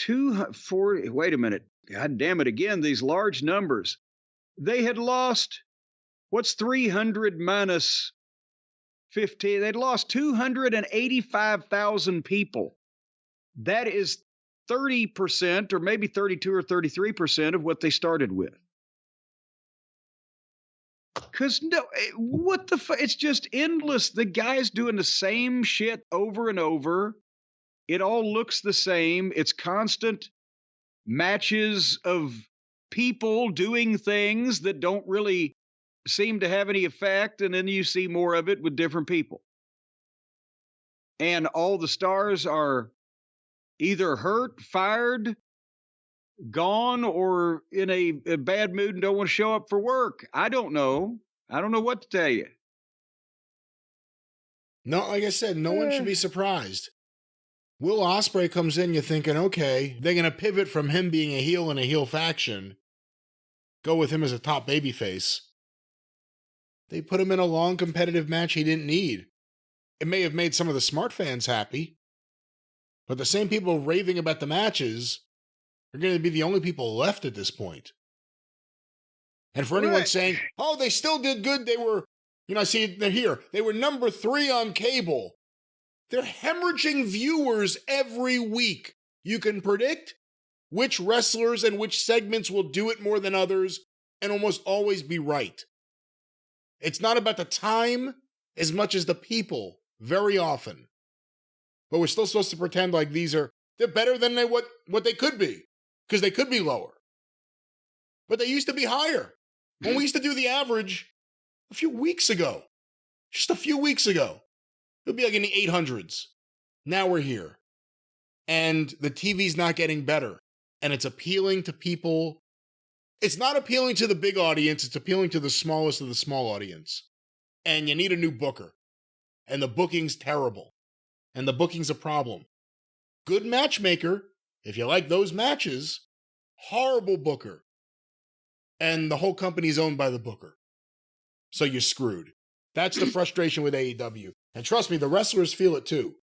[SPEAKER 2] 240. Wait a minute. God damn it again, these large numbers. They had lost, what's 300 minus 15? They'd lost 285,000 people. That is 30%, or maybe 32 or 33% of what they started with. Because what the fuck? It's just endless. The guy's doing the same shit over and over. It all looks the same. It's constant matches of people doing things that don't really seem to have any effect, and then you see more of it with different people. And all the stars are either hurt, fired, gone, or in a bad mood and don't want to show up for work. I don't know. I don't know what to tell you.
[SPEAKER 1] No, like I said, no one should be surprised. Will Ospreay comes in, you're thinking, okay, they're going to pivot from him being a heel in a heel faction, go with him as a top babyface. They put him in a long competitive match he didn't need. It may have made some of the smart fans happy, but the same people raving about the matches are going to be the only people left at this point. And for anyone saying, oh, they still did good, they were, I see they're here. They were number 3 on cable. They're hemorrhaging viewers every week. You can predict which wrestlers and which segments will do it more than others and almost always be right. It's not about the time as much as the people, very often. But we're still supposed to pretend like they're better than what they could be, because they could be lower. But they used to be higher. When we used to do the average a few weeks ago, just a few weeks ago, it would be like in the 800s. Now we're here. And the TV's not getting better. And it's appealing to people. It's not appealing to the big audience. It's appealing to the smallest of the small audience. And you need a new booker. And the booking's terrible. And the booking's a problem. Good matchmaker, if you like those matches. Horrible booker. And the whole company's owned by the booker. So you're screwed. That's the frustration with AEW. And trust me, the wrestlers feel it too.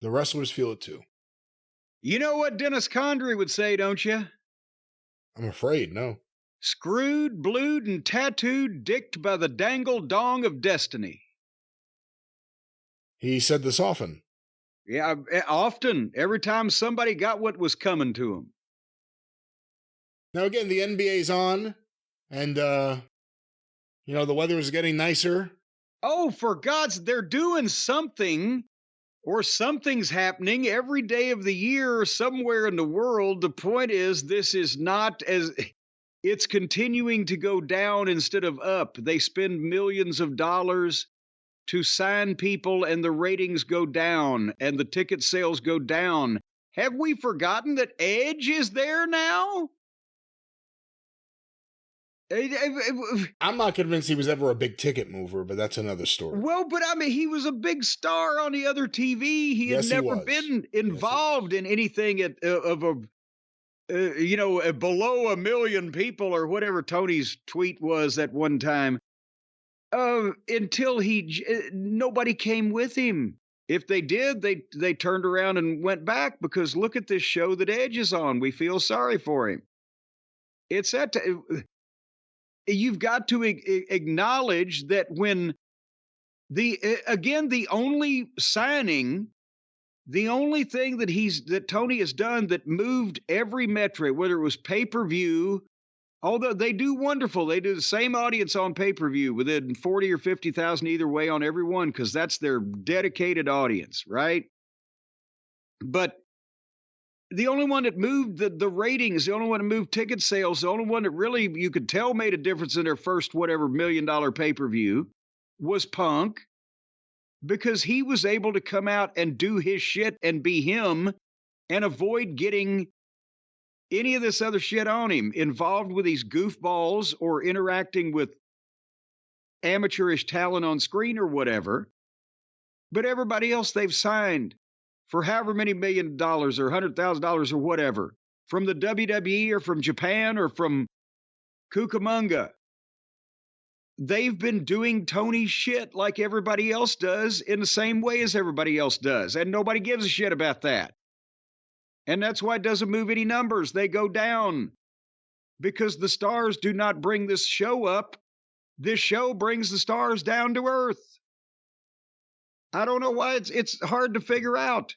[SPEAKER 1] The wrestlers feel it too.
[SPEAKER 2] You know what Dennis Condrey would say, don't you?
[SPEAKER 1] I'm afraid, no.
[SPEAKER 2] Screwed, blued, and tattooed, dicked by the dangle dong of destiny.
[SPEAKER 1] He said this often.
[SPEAKER 2] Yeah, often. Every time somebody got what was coming to him.
[SPEAKER 1] Now, again, the NBA's on, and, the weather is getting nicer.
[SPEAKER 2] Oh, for God's, they're doing something, or something's happening every day of the year somewhere in the world. The point is, this is not it's continuing to go down instead of up. They spend millions of dollars to sign people, and the ratings go down, and the ticket sales go down. Have we forgotten that Edge is there now?
[SPEAKER 1] I'm not convinced he was ever a big ticket mover, but that's another story.
[SPEAKER 2] Well, but I mean, he was a big star on the other TV. He had never been involved in anything below 1 million people or whatever Tony's tweet was at one time. Until nobody came with him. If they did, they turned around and went back, because look at this show that Edge is on. We feel sorry for him. It's that. You've got to acknowledge that when the only signing, the only thing that Tony has done that moved every metric, whether it was pay-per-view, although they do wonderful, they do the same audience on pay-per-view within 40 or 50,000 either way on every one, because that's their dedicated audience, right? But the only one that moved the ratings, the only one that moved ticket sales, the only one that really you could tell made a difference in their first $1 million pay-per-view was Punk, because he was able to come out and do his shit and be him and avoid getting any of this other shit on him, involved with these goofballs or interacting with amateurish talent on screen or whatever. But everybody else they've signed for however many $1 million or $100,000 or whatever, from the WWE or from Japan or from Cucamonga, they've been doing Tony shit like everybody else does in the same way as everybody else does. And nobody gives a shit about that. And that's why it doesn't move any numbers. They go down because the stars do not bring this show up. This show brings the stars down to earth. I don't know why it's hard to figure out.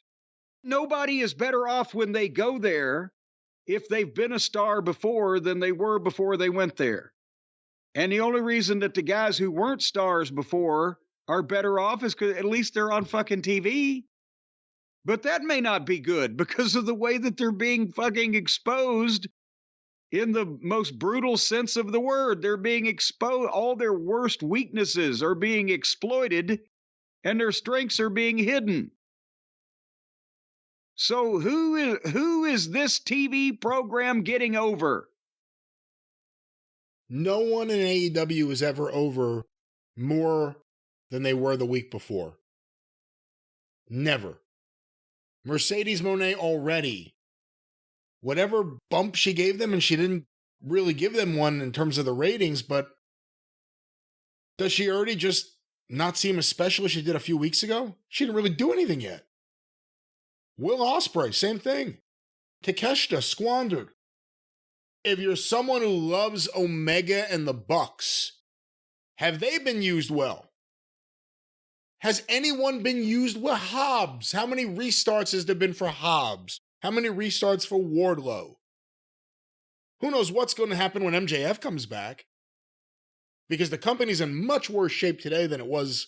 [SPEAKER 2] Nobody is better off when they go there if they've been a star before than they were before they went there. And the only reason that the guys who weren't stars before are better off is because at least they're on fucking TV. But that may not be good because of the way that they're being fucking exposed in the most brutal sense of the word. They're being exposed. All their worst weaknesses are being exploited and their strengths are being hidden. So who is this TV program getting over?
[SPEAKER 1] No one in AEW is ever over more than they were the week before. Never. Mercedes Moné already, whatever bump she gave them, and she didn't really give them one in terms of the ratings, but does she already just not seem as special as she did a few weeks ago? She didn't really do anything yet. Will Ospreay, same thing. Takeshita, squandered. If you're someone who loves Omega and the Bucks, have they been used well? Has anyone been used well? Hobbs. How many restarts has there been for Hobbs? How many restarts for Wardlow? Who knows what's going to happen when MJF comes back? Because the company's in much worse shape today than it was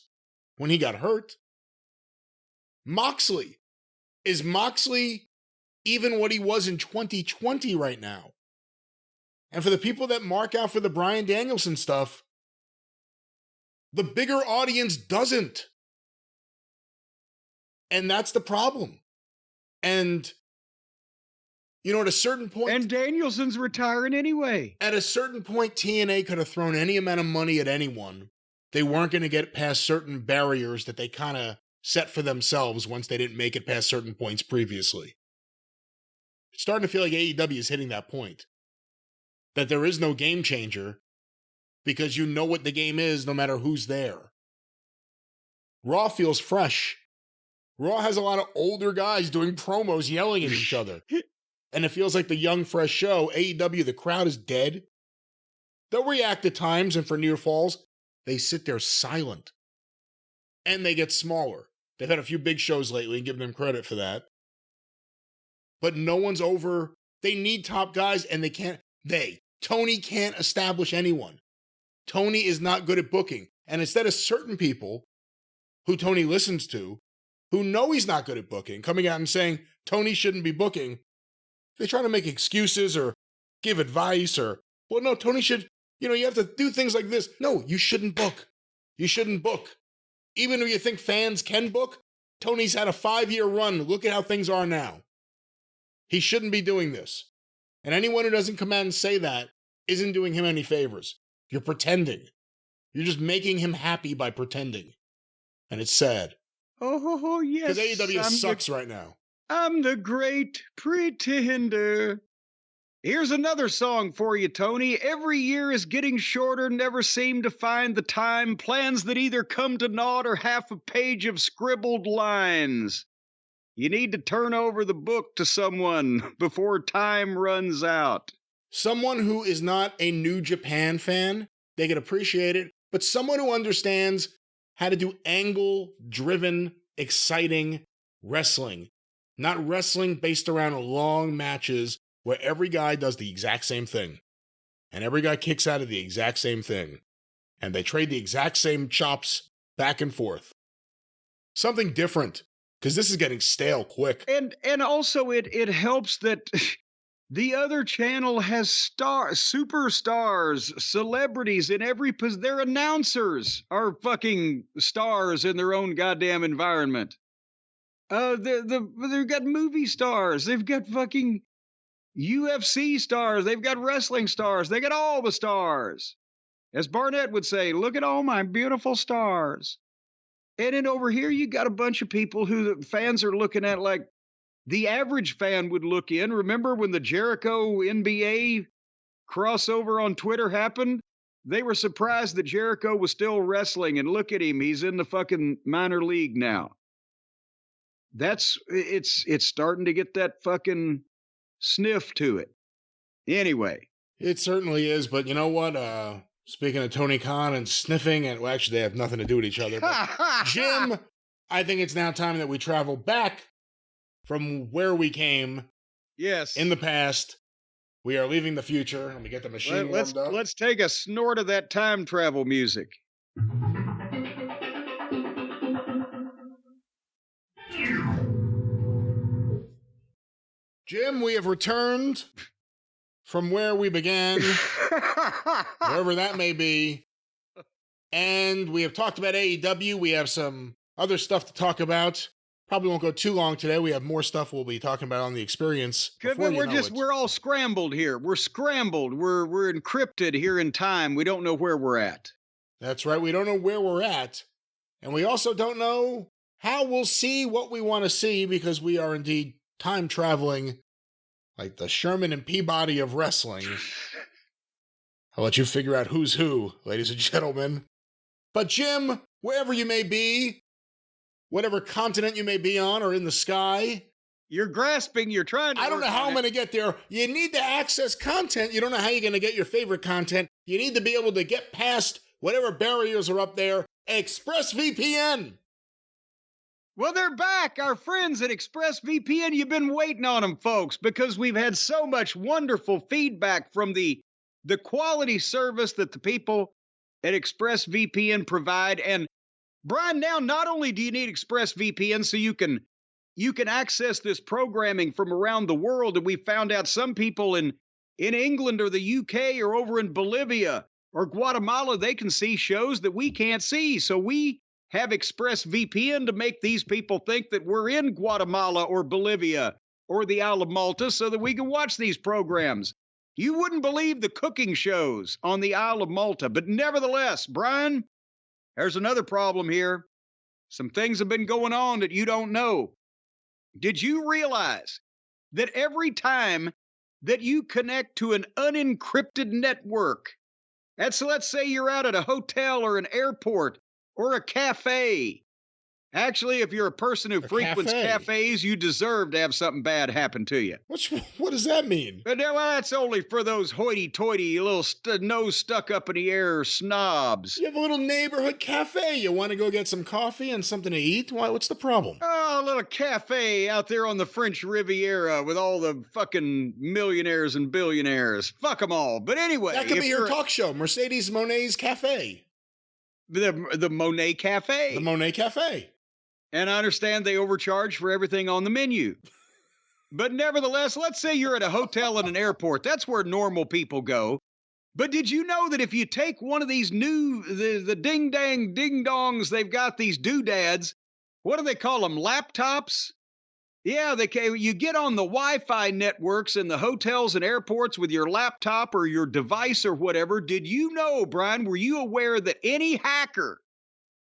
[SPEAKER 1] when he got hurt. Moxley. Is Moxley even what he was in 2020 right now? And for the people that mark out for the Bryan Danielson stuff, the bigger audience doesn't. And that's the problem. And, you know, at a certain point...
[SPEAKER 2] And Danielson's retiring anyway.
[SPEAKER 1] At a certain point, TNA could have thrown any amount of money at anyone. They weren't going to get past certain barriers that they kind of set for themselves once they didn't make it past certain points previously. It's starting to feel like AEW is hitting that point. That there is no game changer because you know what the game is no matter who's there. Raw feels fresh. Raw has a lot of older guys doing promos yelling at each other. And it feels like the young, fresh show. AEW, the crowd is dead. They'll react at times, and for near falls, they sit there silent. And they get smaller. They've had a few big shows lately, and give them credit for that. But no one's over. They need top guys, and they can't. Tony can't establish anyone. Tony is not good at booking. And instead of certain people who Tony listens to, who know he's not good at booking, coming out and saying Tony shouldn't be booking, they try to make excuses or give advice or, well, no, Tony should, you have to do things like this. No, you shouldn't book. You shouldn't book. Even if you think fans can book, Tony's had a 5-year run. Look at how things are now. He shouldn't be doing this. And anyone who doesn't come out and say that isn't doing him any favors. You're pretending. You're just making him happy by pretending. And it's sad.
[SPEAKER 2] Oh, yes.
[SPEAKER 1] Because AEW sucks right now.
[SPEAKER 2] I'm the great pretender. Here's another song for you, Tony. Every year is getting shorter, never seem to find the time. Plans that either come to naught or half a page of scribbled lines. You need to turn over the book to someone before time runs out.
[SPEAKER 1] Someone who is not a New Japan fan, they can appreciate it, but someone who understands how to do angle-driven, exciting wrestling. Not wrestling based around long matches where every guy does the exact same thing. And every guy kicks out of the exact same thing. And they trade the exact same chops back and forth. Something different. Because this is getting stale quick.
[SPEAKER 2] And also it helps that the other channel has superstars, celebrities in every position. Their announcers are fucking stars in their own goddamn environment. They've got movie stars. They've got fucking UFC stars. They've got wrestling stars. They got all the stars. As Barnett would say, look at all my beautiful stars. And then over here, you got a bunch of people who the fans are looking at like the average fan would look in. Remember when the Jericho NBA crossover on Twitter happened? They were surprised that Jericho was still wrestling, and look at him. He's in the fucking minor league now. It's starting to get that fucking sniff to it. Anyway.
[SPEAKER 1] It certainly is, but you know what? Speaking of Tony Khan and sniffing, and well, actually they have nothing to do with each other, but Jim, I think it's now time that we travel back from where we came.
[SPEAKER 2] Yes.
[SPEAKER 1] In the past. We are leaving the future. Let me get the machine warmed up.
[SPEAKER 2] Let's take a snort of that time travel music.
[SPEAKER 1] Jim, we have returned from where we began, wherever that may be. And we have talked about AEW. We have some other stuff to talk about. Probably won't go too long today. We have more stuff we'll be talking about on the experience.
[SPEAKER 2] We're all scrambled here. We're scrambled. We're encrypted here in time. We don't know where we're at.
[SPEAKER 1] That's right. We don't know where we're at. And we also don't know how we'll see what we want to see, because we are indeed time traveling like the Sherman and Peabody of wrestling. I'll let you figure out who's who, ladies and gentlemen. But Jim, wherever you may be, whatever continent you may be on or in the sky.
[SPEAKER 2] You're grasping, you're trying to.
[SPEAKER 1] I don't know how I'm going to get there. You need to access content. You don't know how you're going to get your favorite content. You need to be able to get past whatever barriers are up there. ExpressVPN.
[SPEAKER 2] Well, they're back. Our friends at ExpressVPN, you've been waiting on them, folks, because we've had so much wonderful feedback from the quality service that the people at ExpressVPN provide. And Brian, now not only do you need ExpressVPN so you can access this programming from around the world, and we found out some people in England or the UK or over in Bolivia or Guatemala, they can see shows that we can't see. So we have ExpressVPN to make these people think that we're in Guatemala or Bolivia or the Isle of Malta so that we can watch these programs. You wouldn't believe the cooking shows on the Isle of Malta, but nevertheless, Brian, there's another problem here. Some things have been going on that you don't know. Did you realize that every time that you connect to an unencrypted network, let's say you're out at a hotel or an airport or a cafe. Actually, if you're a person who frequents cafes, you deserve to have something bad happen to you.
[SPEAKER 1] What does that mean?
[SPEAKER 2] Well, that's only for those hoity-toity, little nose stuck up in the air snobs.
[SPEAKER 1] You have a little neighborhood cafe. You want to go get some coffee and something to eat? What's the problem?
[SPEAKER 2] Oh, a little cafe out there on the French Riviera with all the fucking millionaires and billionaires. Fuck them all. But anyway.
[SPEAKER 1] That could be your talk show, Mercedes Monet's Cafe.
[SPEAKER 2] The Monet Cafe.
[SPEAKER 1] The Monet Cafe.
[SPEAKER 2] And I understand they overcharge for everything on the menu. But nevertheless, let's say you're at a hotel and an airport. That's where normal people go. But did you know that if you take one of these the ding-dang ding-dongs, they've got these doodads. What do they call them? Laptops? Yeah, you get on the Wi-Fi networks in the hotels and airports with your laptop or your device or whatever. Did you know, Brian, were you aware that any hacker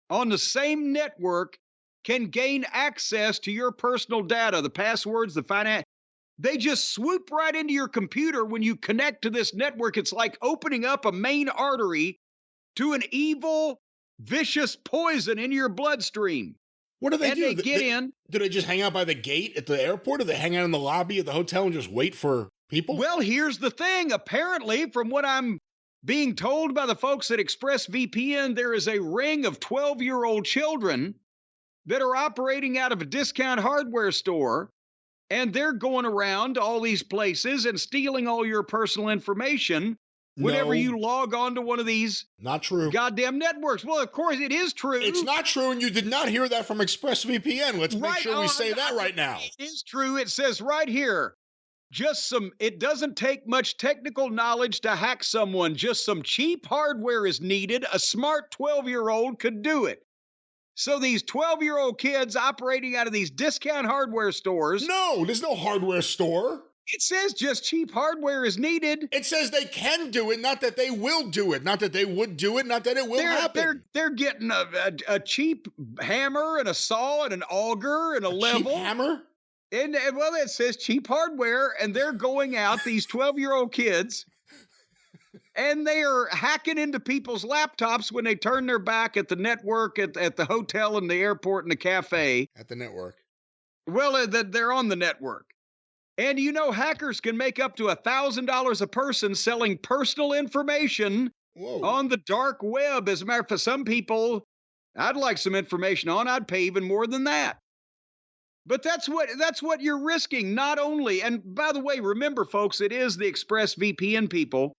[SPEAKER 2] on the same network can gain access to your personal data, the passwords, the finance? They just swoop right into your computer when you connect to this network. It's like opening up a main artery to an evil, vicious poison in your bloodstream.
[SPEAKER 1] What do they do?
[SPEAKER 2] They get in.
[SPEAKER 1] Do they just hang out by the gate at the airport, or do they hang out in the lobby at the hotel and just wait for people?
[SPEAKER 2] Well, here's the thing. Apparently, from what I'm being told by the folks at ExpressVPN, there is a ring of 12-year-old children that are operating out of a discount hardware store, and they're going around to all these places and stealing all your personal information whenever you log on to one of these
[SPEAKER 1] not true
[SPEAKER 2] goddamn networks. Well, of course, it is true.
[SPEAKER 1] It's not true, and you did not hear that from ExpressVPN. Let's make sure we say that right now.
[SPEAKER 2] It is true. It says right here, it doesn't take much technical knowledge to hack someone. Just some cheap hardware is needed. A smart 12-year-old could do it. So these 12-year-old kids operating out of these discount hardware stores.
[SPEAKER 1] No, there's no hardware store.
[SPEAKER 2] It says just cheap hardware is needed.
[SPEAKER 1] It says they can do it, not that they will do it, not that they would do it, not that it will happen.
[SPEAKER 2] They're getting a cheap hammer and a saw and an auger and a level.
[SPEAKER 1] Cheap hammer?
[SPEAKER 2] And it says cheap hardware, and they're going out, these 12-year-old kids, And they are hacking into people's laptops when they turn their back at the network, at the hotel and the airport and the cafe.
[SPEAKER 1] At the network.
[SPEAKER 2] Well, they're on the network. And you know, hackers can make up to $1,000 a person selling personal information on the dark web. As a matter of fact, some people I'd like some information on, I'd pay even more than that. But that's what you're risking, not only, and by the way, remember, folks, it is the ExpressVPN people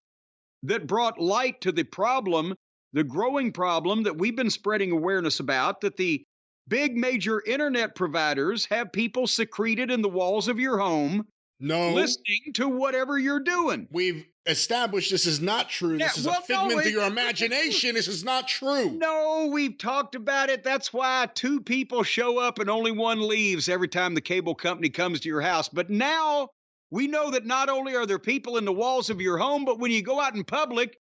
[SPEAKER 2] that brought light to the problem, the growing problem that we've been spreading awareness about, that the big major internet providers have people secreted in the walls of your home listening to whatever you're doing.
[SPEAKER 1] We've established this is not true. This is a figment of your imagination. This is not true.
[SPEAKER 2] No, we've talked about it. That's why 2 people show up and only 1 leaves every time the cable company comes to your house. But now we know that not only are there people in the walls of your home, but when you go out in public,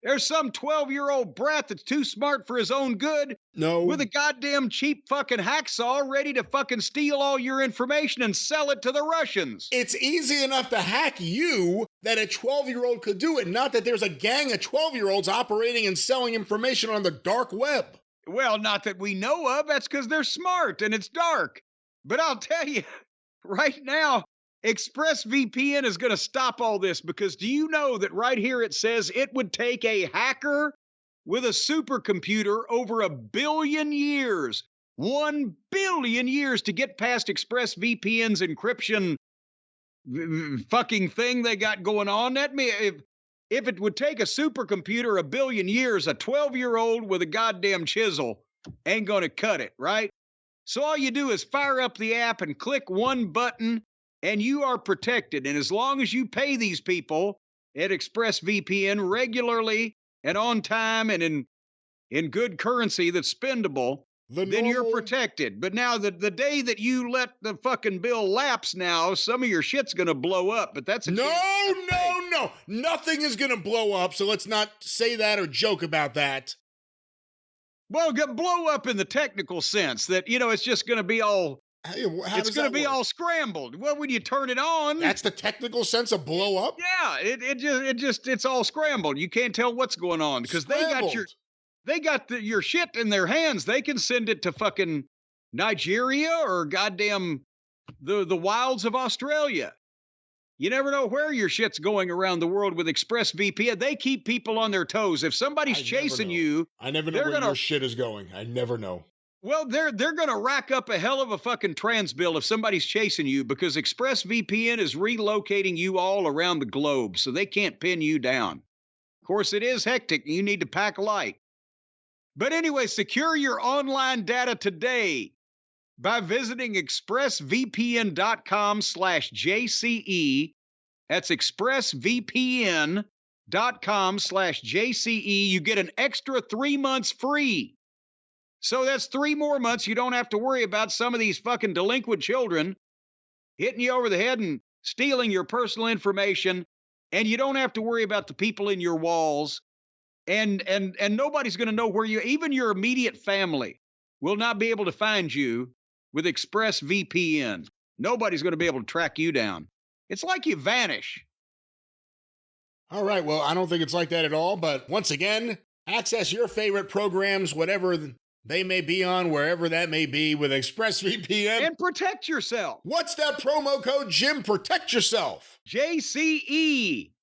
[SPEAKER 2] there's some 12-year-old brat that's too smart for his own good with a goddamn cheap fucking hacksaw ready to fucking steal all your information and sell it to the Russians.
[SPEAKER 1] It's easy enough to hack you that a 12-year-old could do it, not that there's a gang of 12-year-olds operating and selling information on the dark web.
[SPEAKER 2] Well, not that we know of. That's because they're smart and it's dark. But I'll tell you, right now, ExpressVPN is going to stop all this, because do you know that right here it says it would take a hacker with a supercomputer over 1 billion years, 1 billion years to get past ExpressVPN's encryption fucking thing they got going on? That if it would take a supercomputer 1 billion years, a 12-year-old with a goddamn chisel ain't going to cut it, right? So all you do is fire up the app and click one button, and you are protected. And as long as you pay these people at ExpressVPN regularly and on time and in good currency that's spendable, then you're protected. But now the day that you let the fucking bill lapse now, some of your shit's going to blow up. But that's
[SPEAKER 1] no. Nothing is going to blow up, so let's not say that or joke about that.
[SPEAKER 2] Well, blow up in the technical sense that, you know, it's just going to be all... it's going to be all scrambled. Well, when you turn it on,
[SPEAKER 1] that's the technical sense of blow up.
[SPEAKER 2] Yeah, it's all scrambled. You can't tell what's going on because they got your shit in their hands. They can send it to fucking Nigeria or goddamn the wilds of Australia. You never know where your shit's going around the world with ExpressVPN. They keep people on their toes. If somebody's chasing you,
[SPEAKER 1] I never know where your shit is going. I never know.
[SPEAKER 2] Well, they're going to rack up a hell of a fucking trans bill if somebody's chasing you, because ExpressVPN is relocating you all around the globe, so they can't pin you down. Of course, it is hectic. You need to pack light. But anyway, secure your online data today by visiting expressvpn.com/JCE. That's expressvpn.com/JCE. You get an extra 3 months free. So that's 3 more months you don't have to worry about some of these fucking delinquent children hitting you over the head and stealing your personal information, and you don't have to worry about the people in your walls, and nobody's going to know where even your immediate family will not be able to find you with ExpressVPN. Nobody's going to be able to track you down. It's like you vanish.
[SPEAKER 1] All right, well, I don't think it's like that at all, but once again, access your favorite programs, whatever they may be on, wherever that may be, with ExpressVPN.
[SPEAKER 2] And protect yourself.
[SPEAKER 1] What's that promo code, Jim? Protect yourself.
[SPEAKER 2] JCE.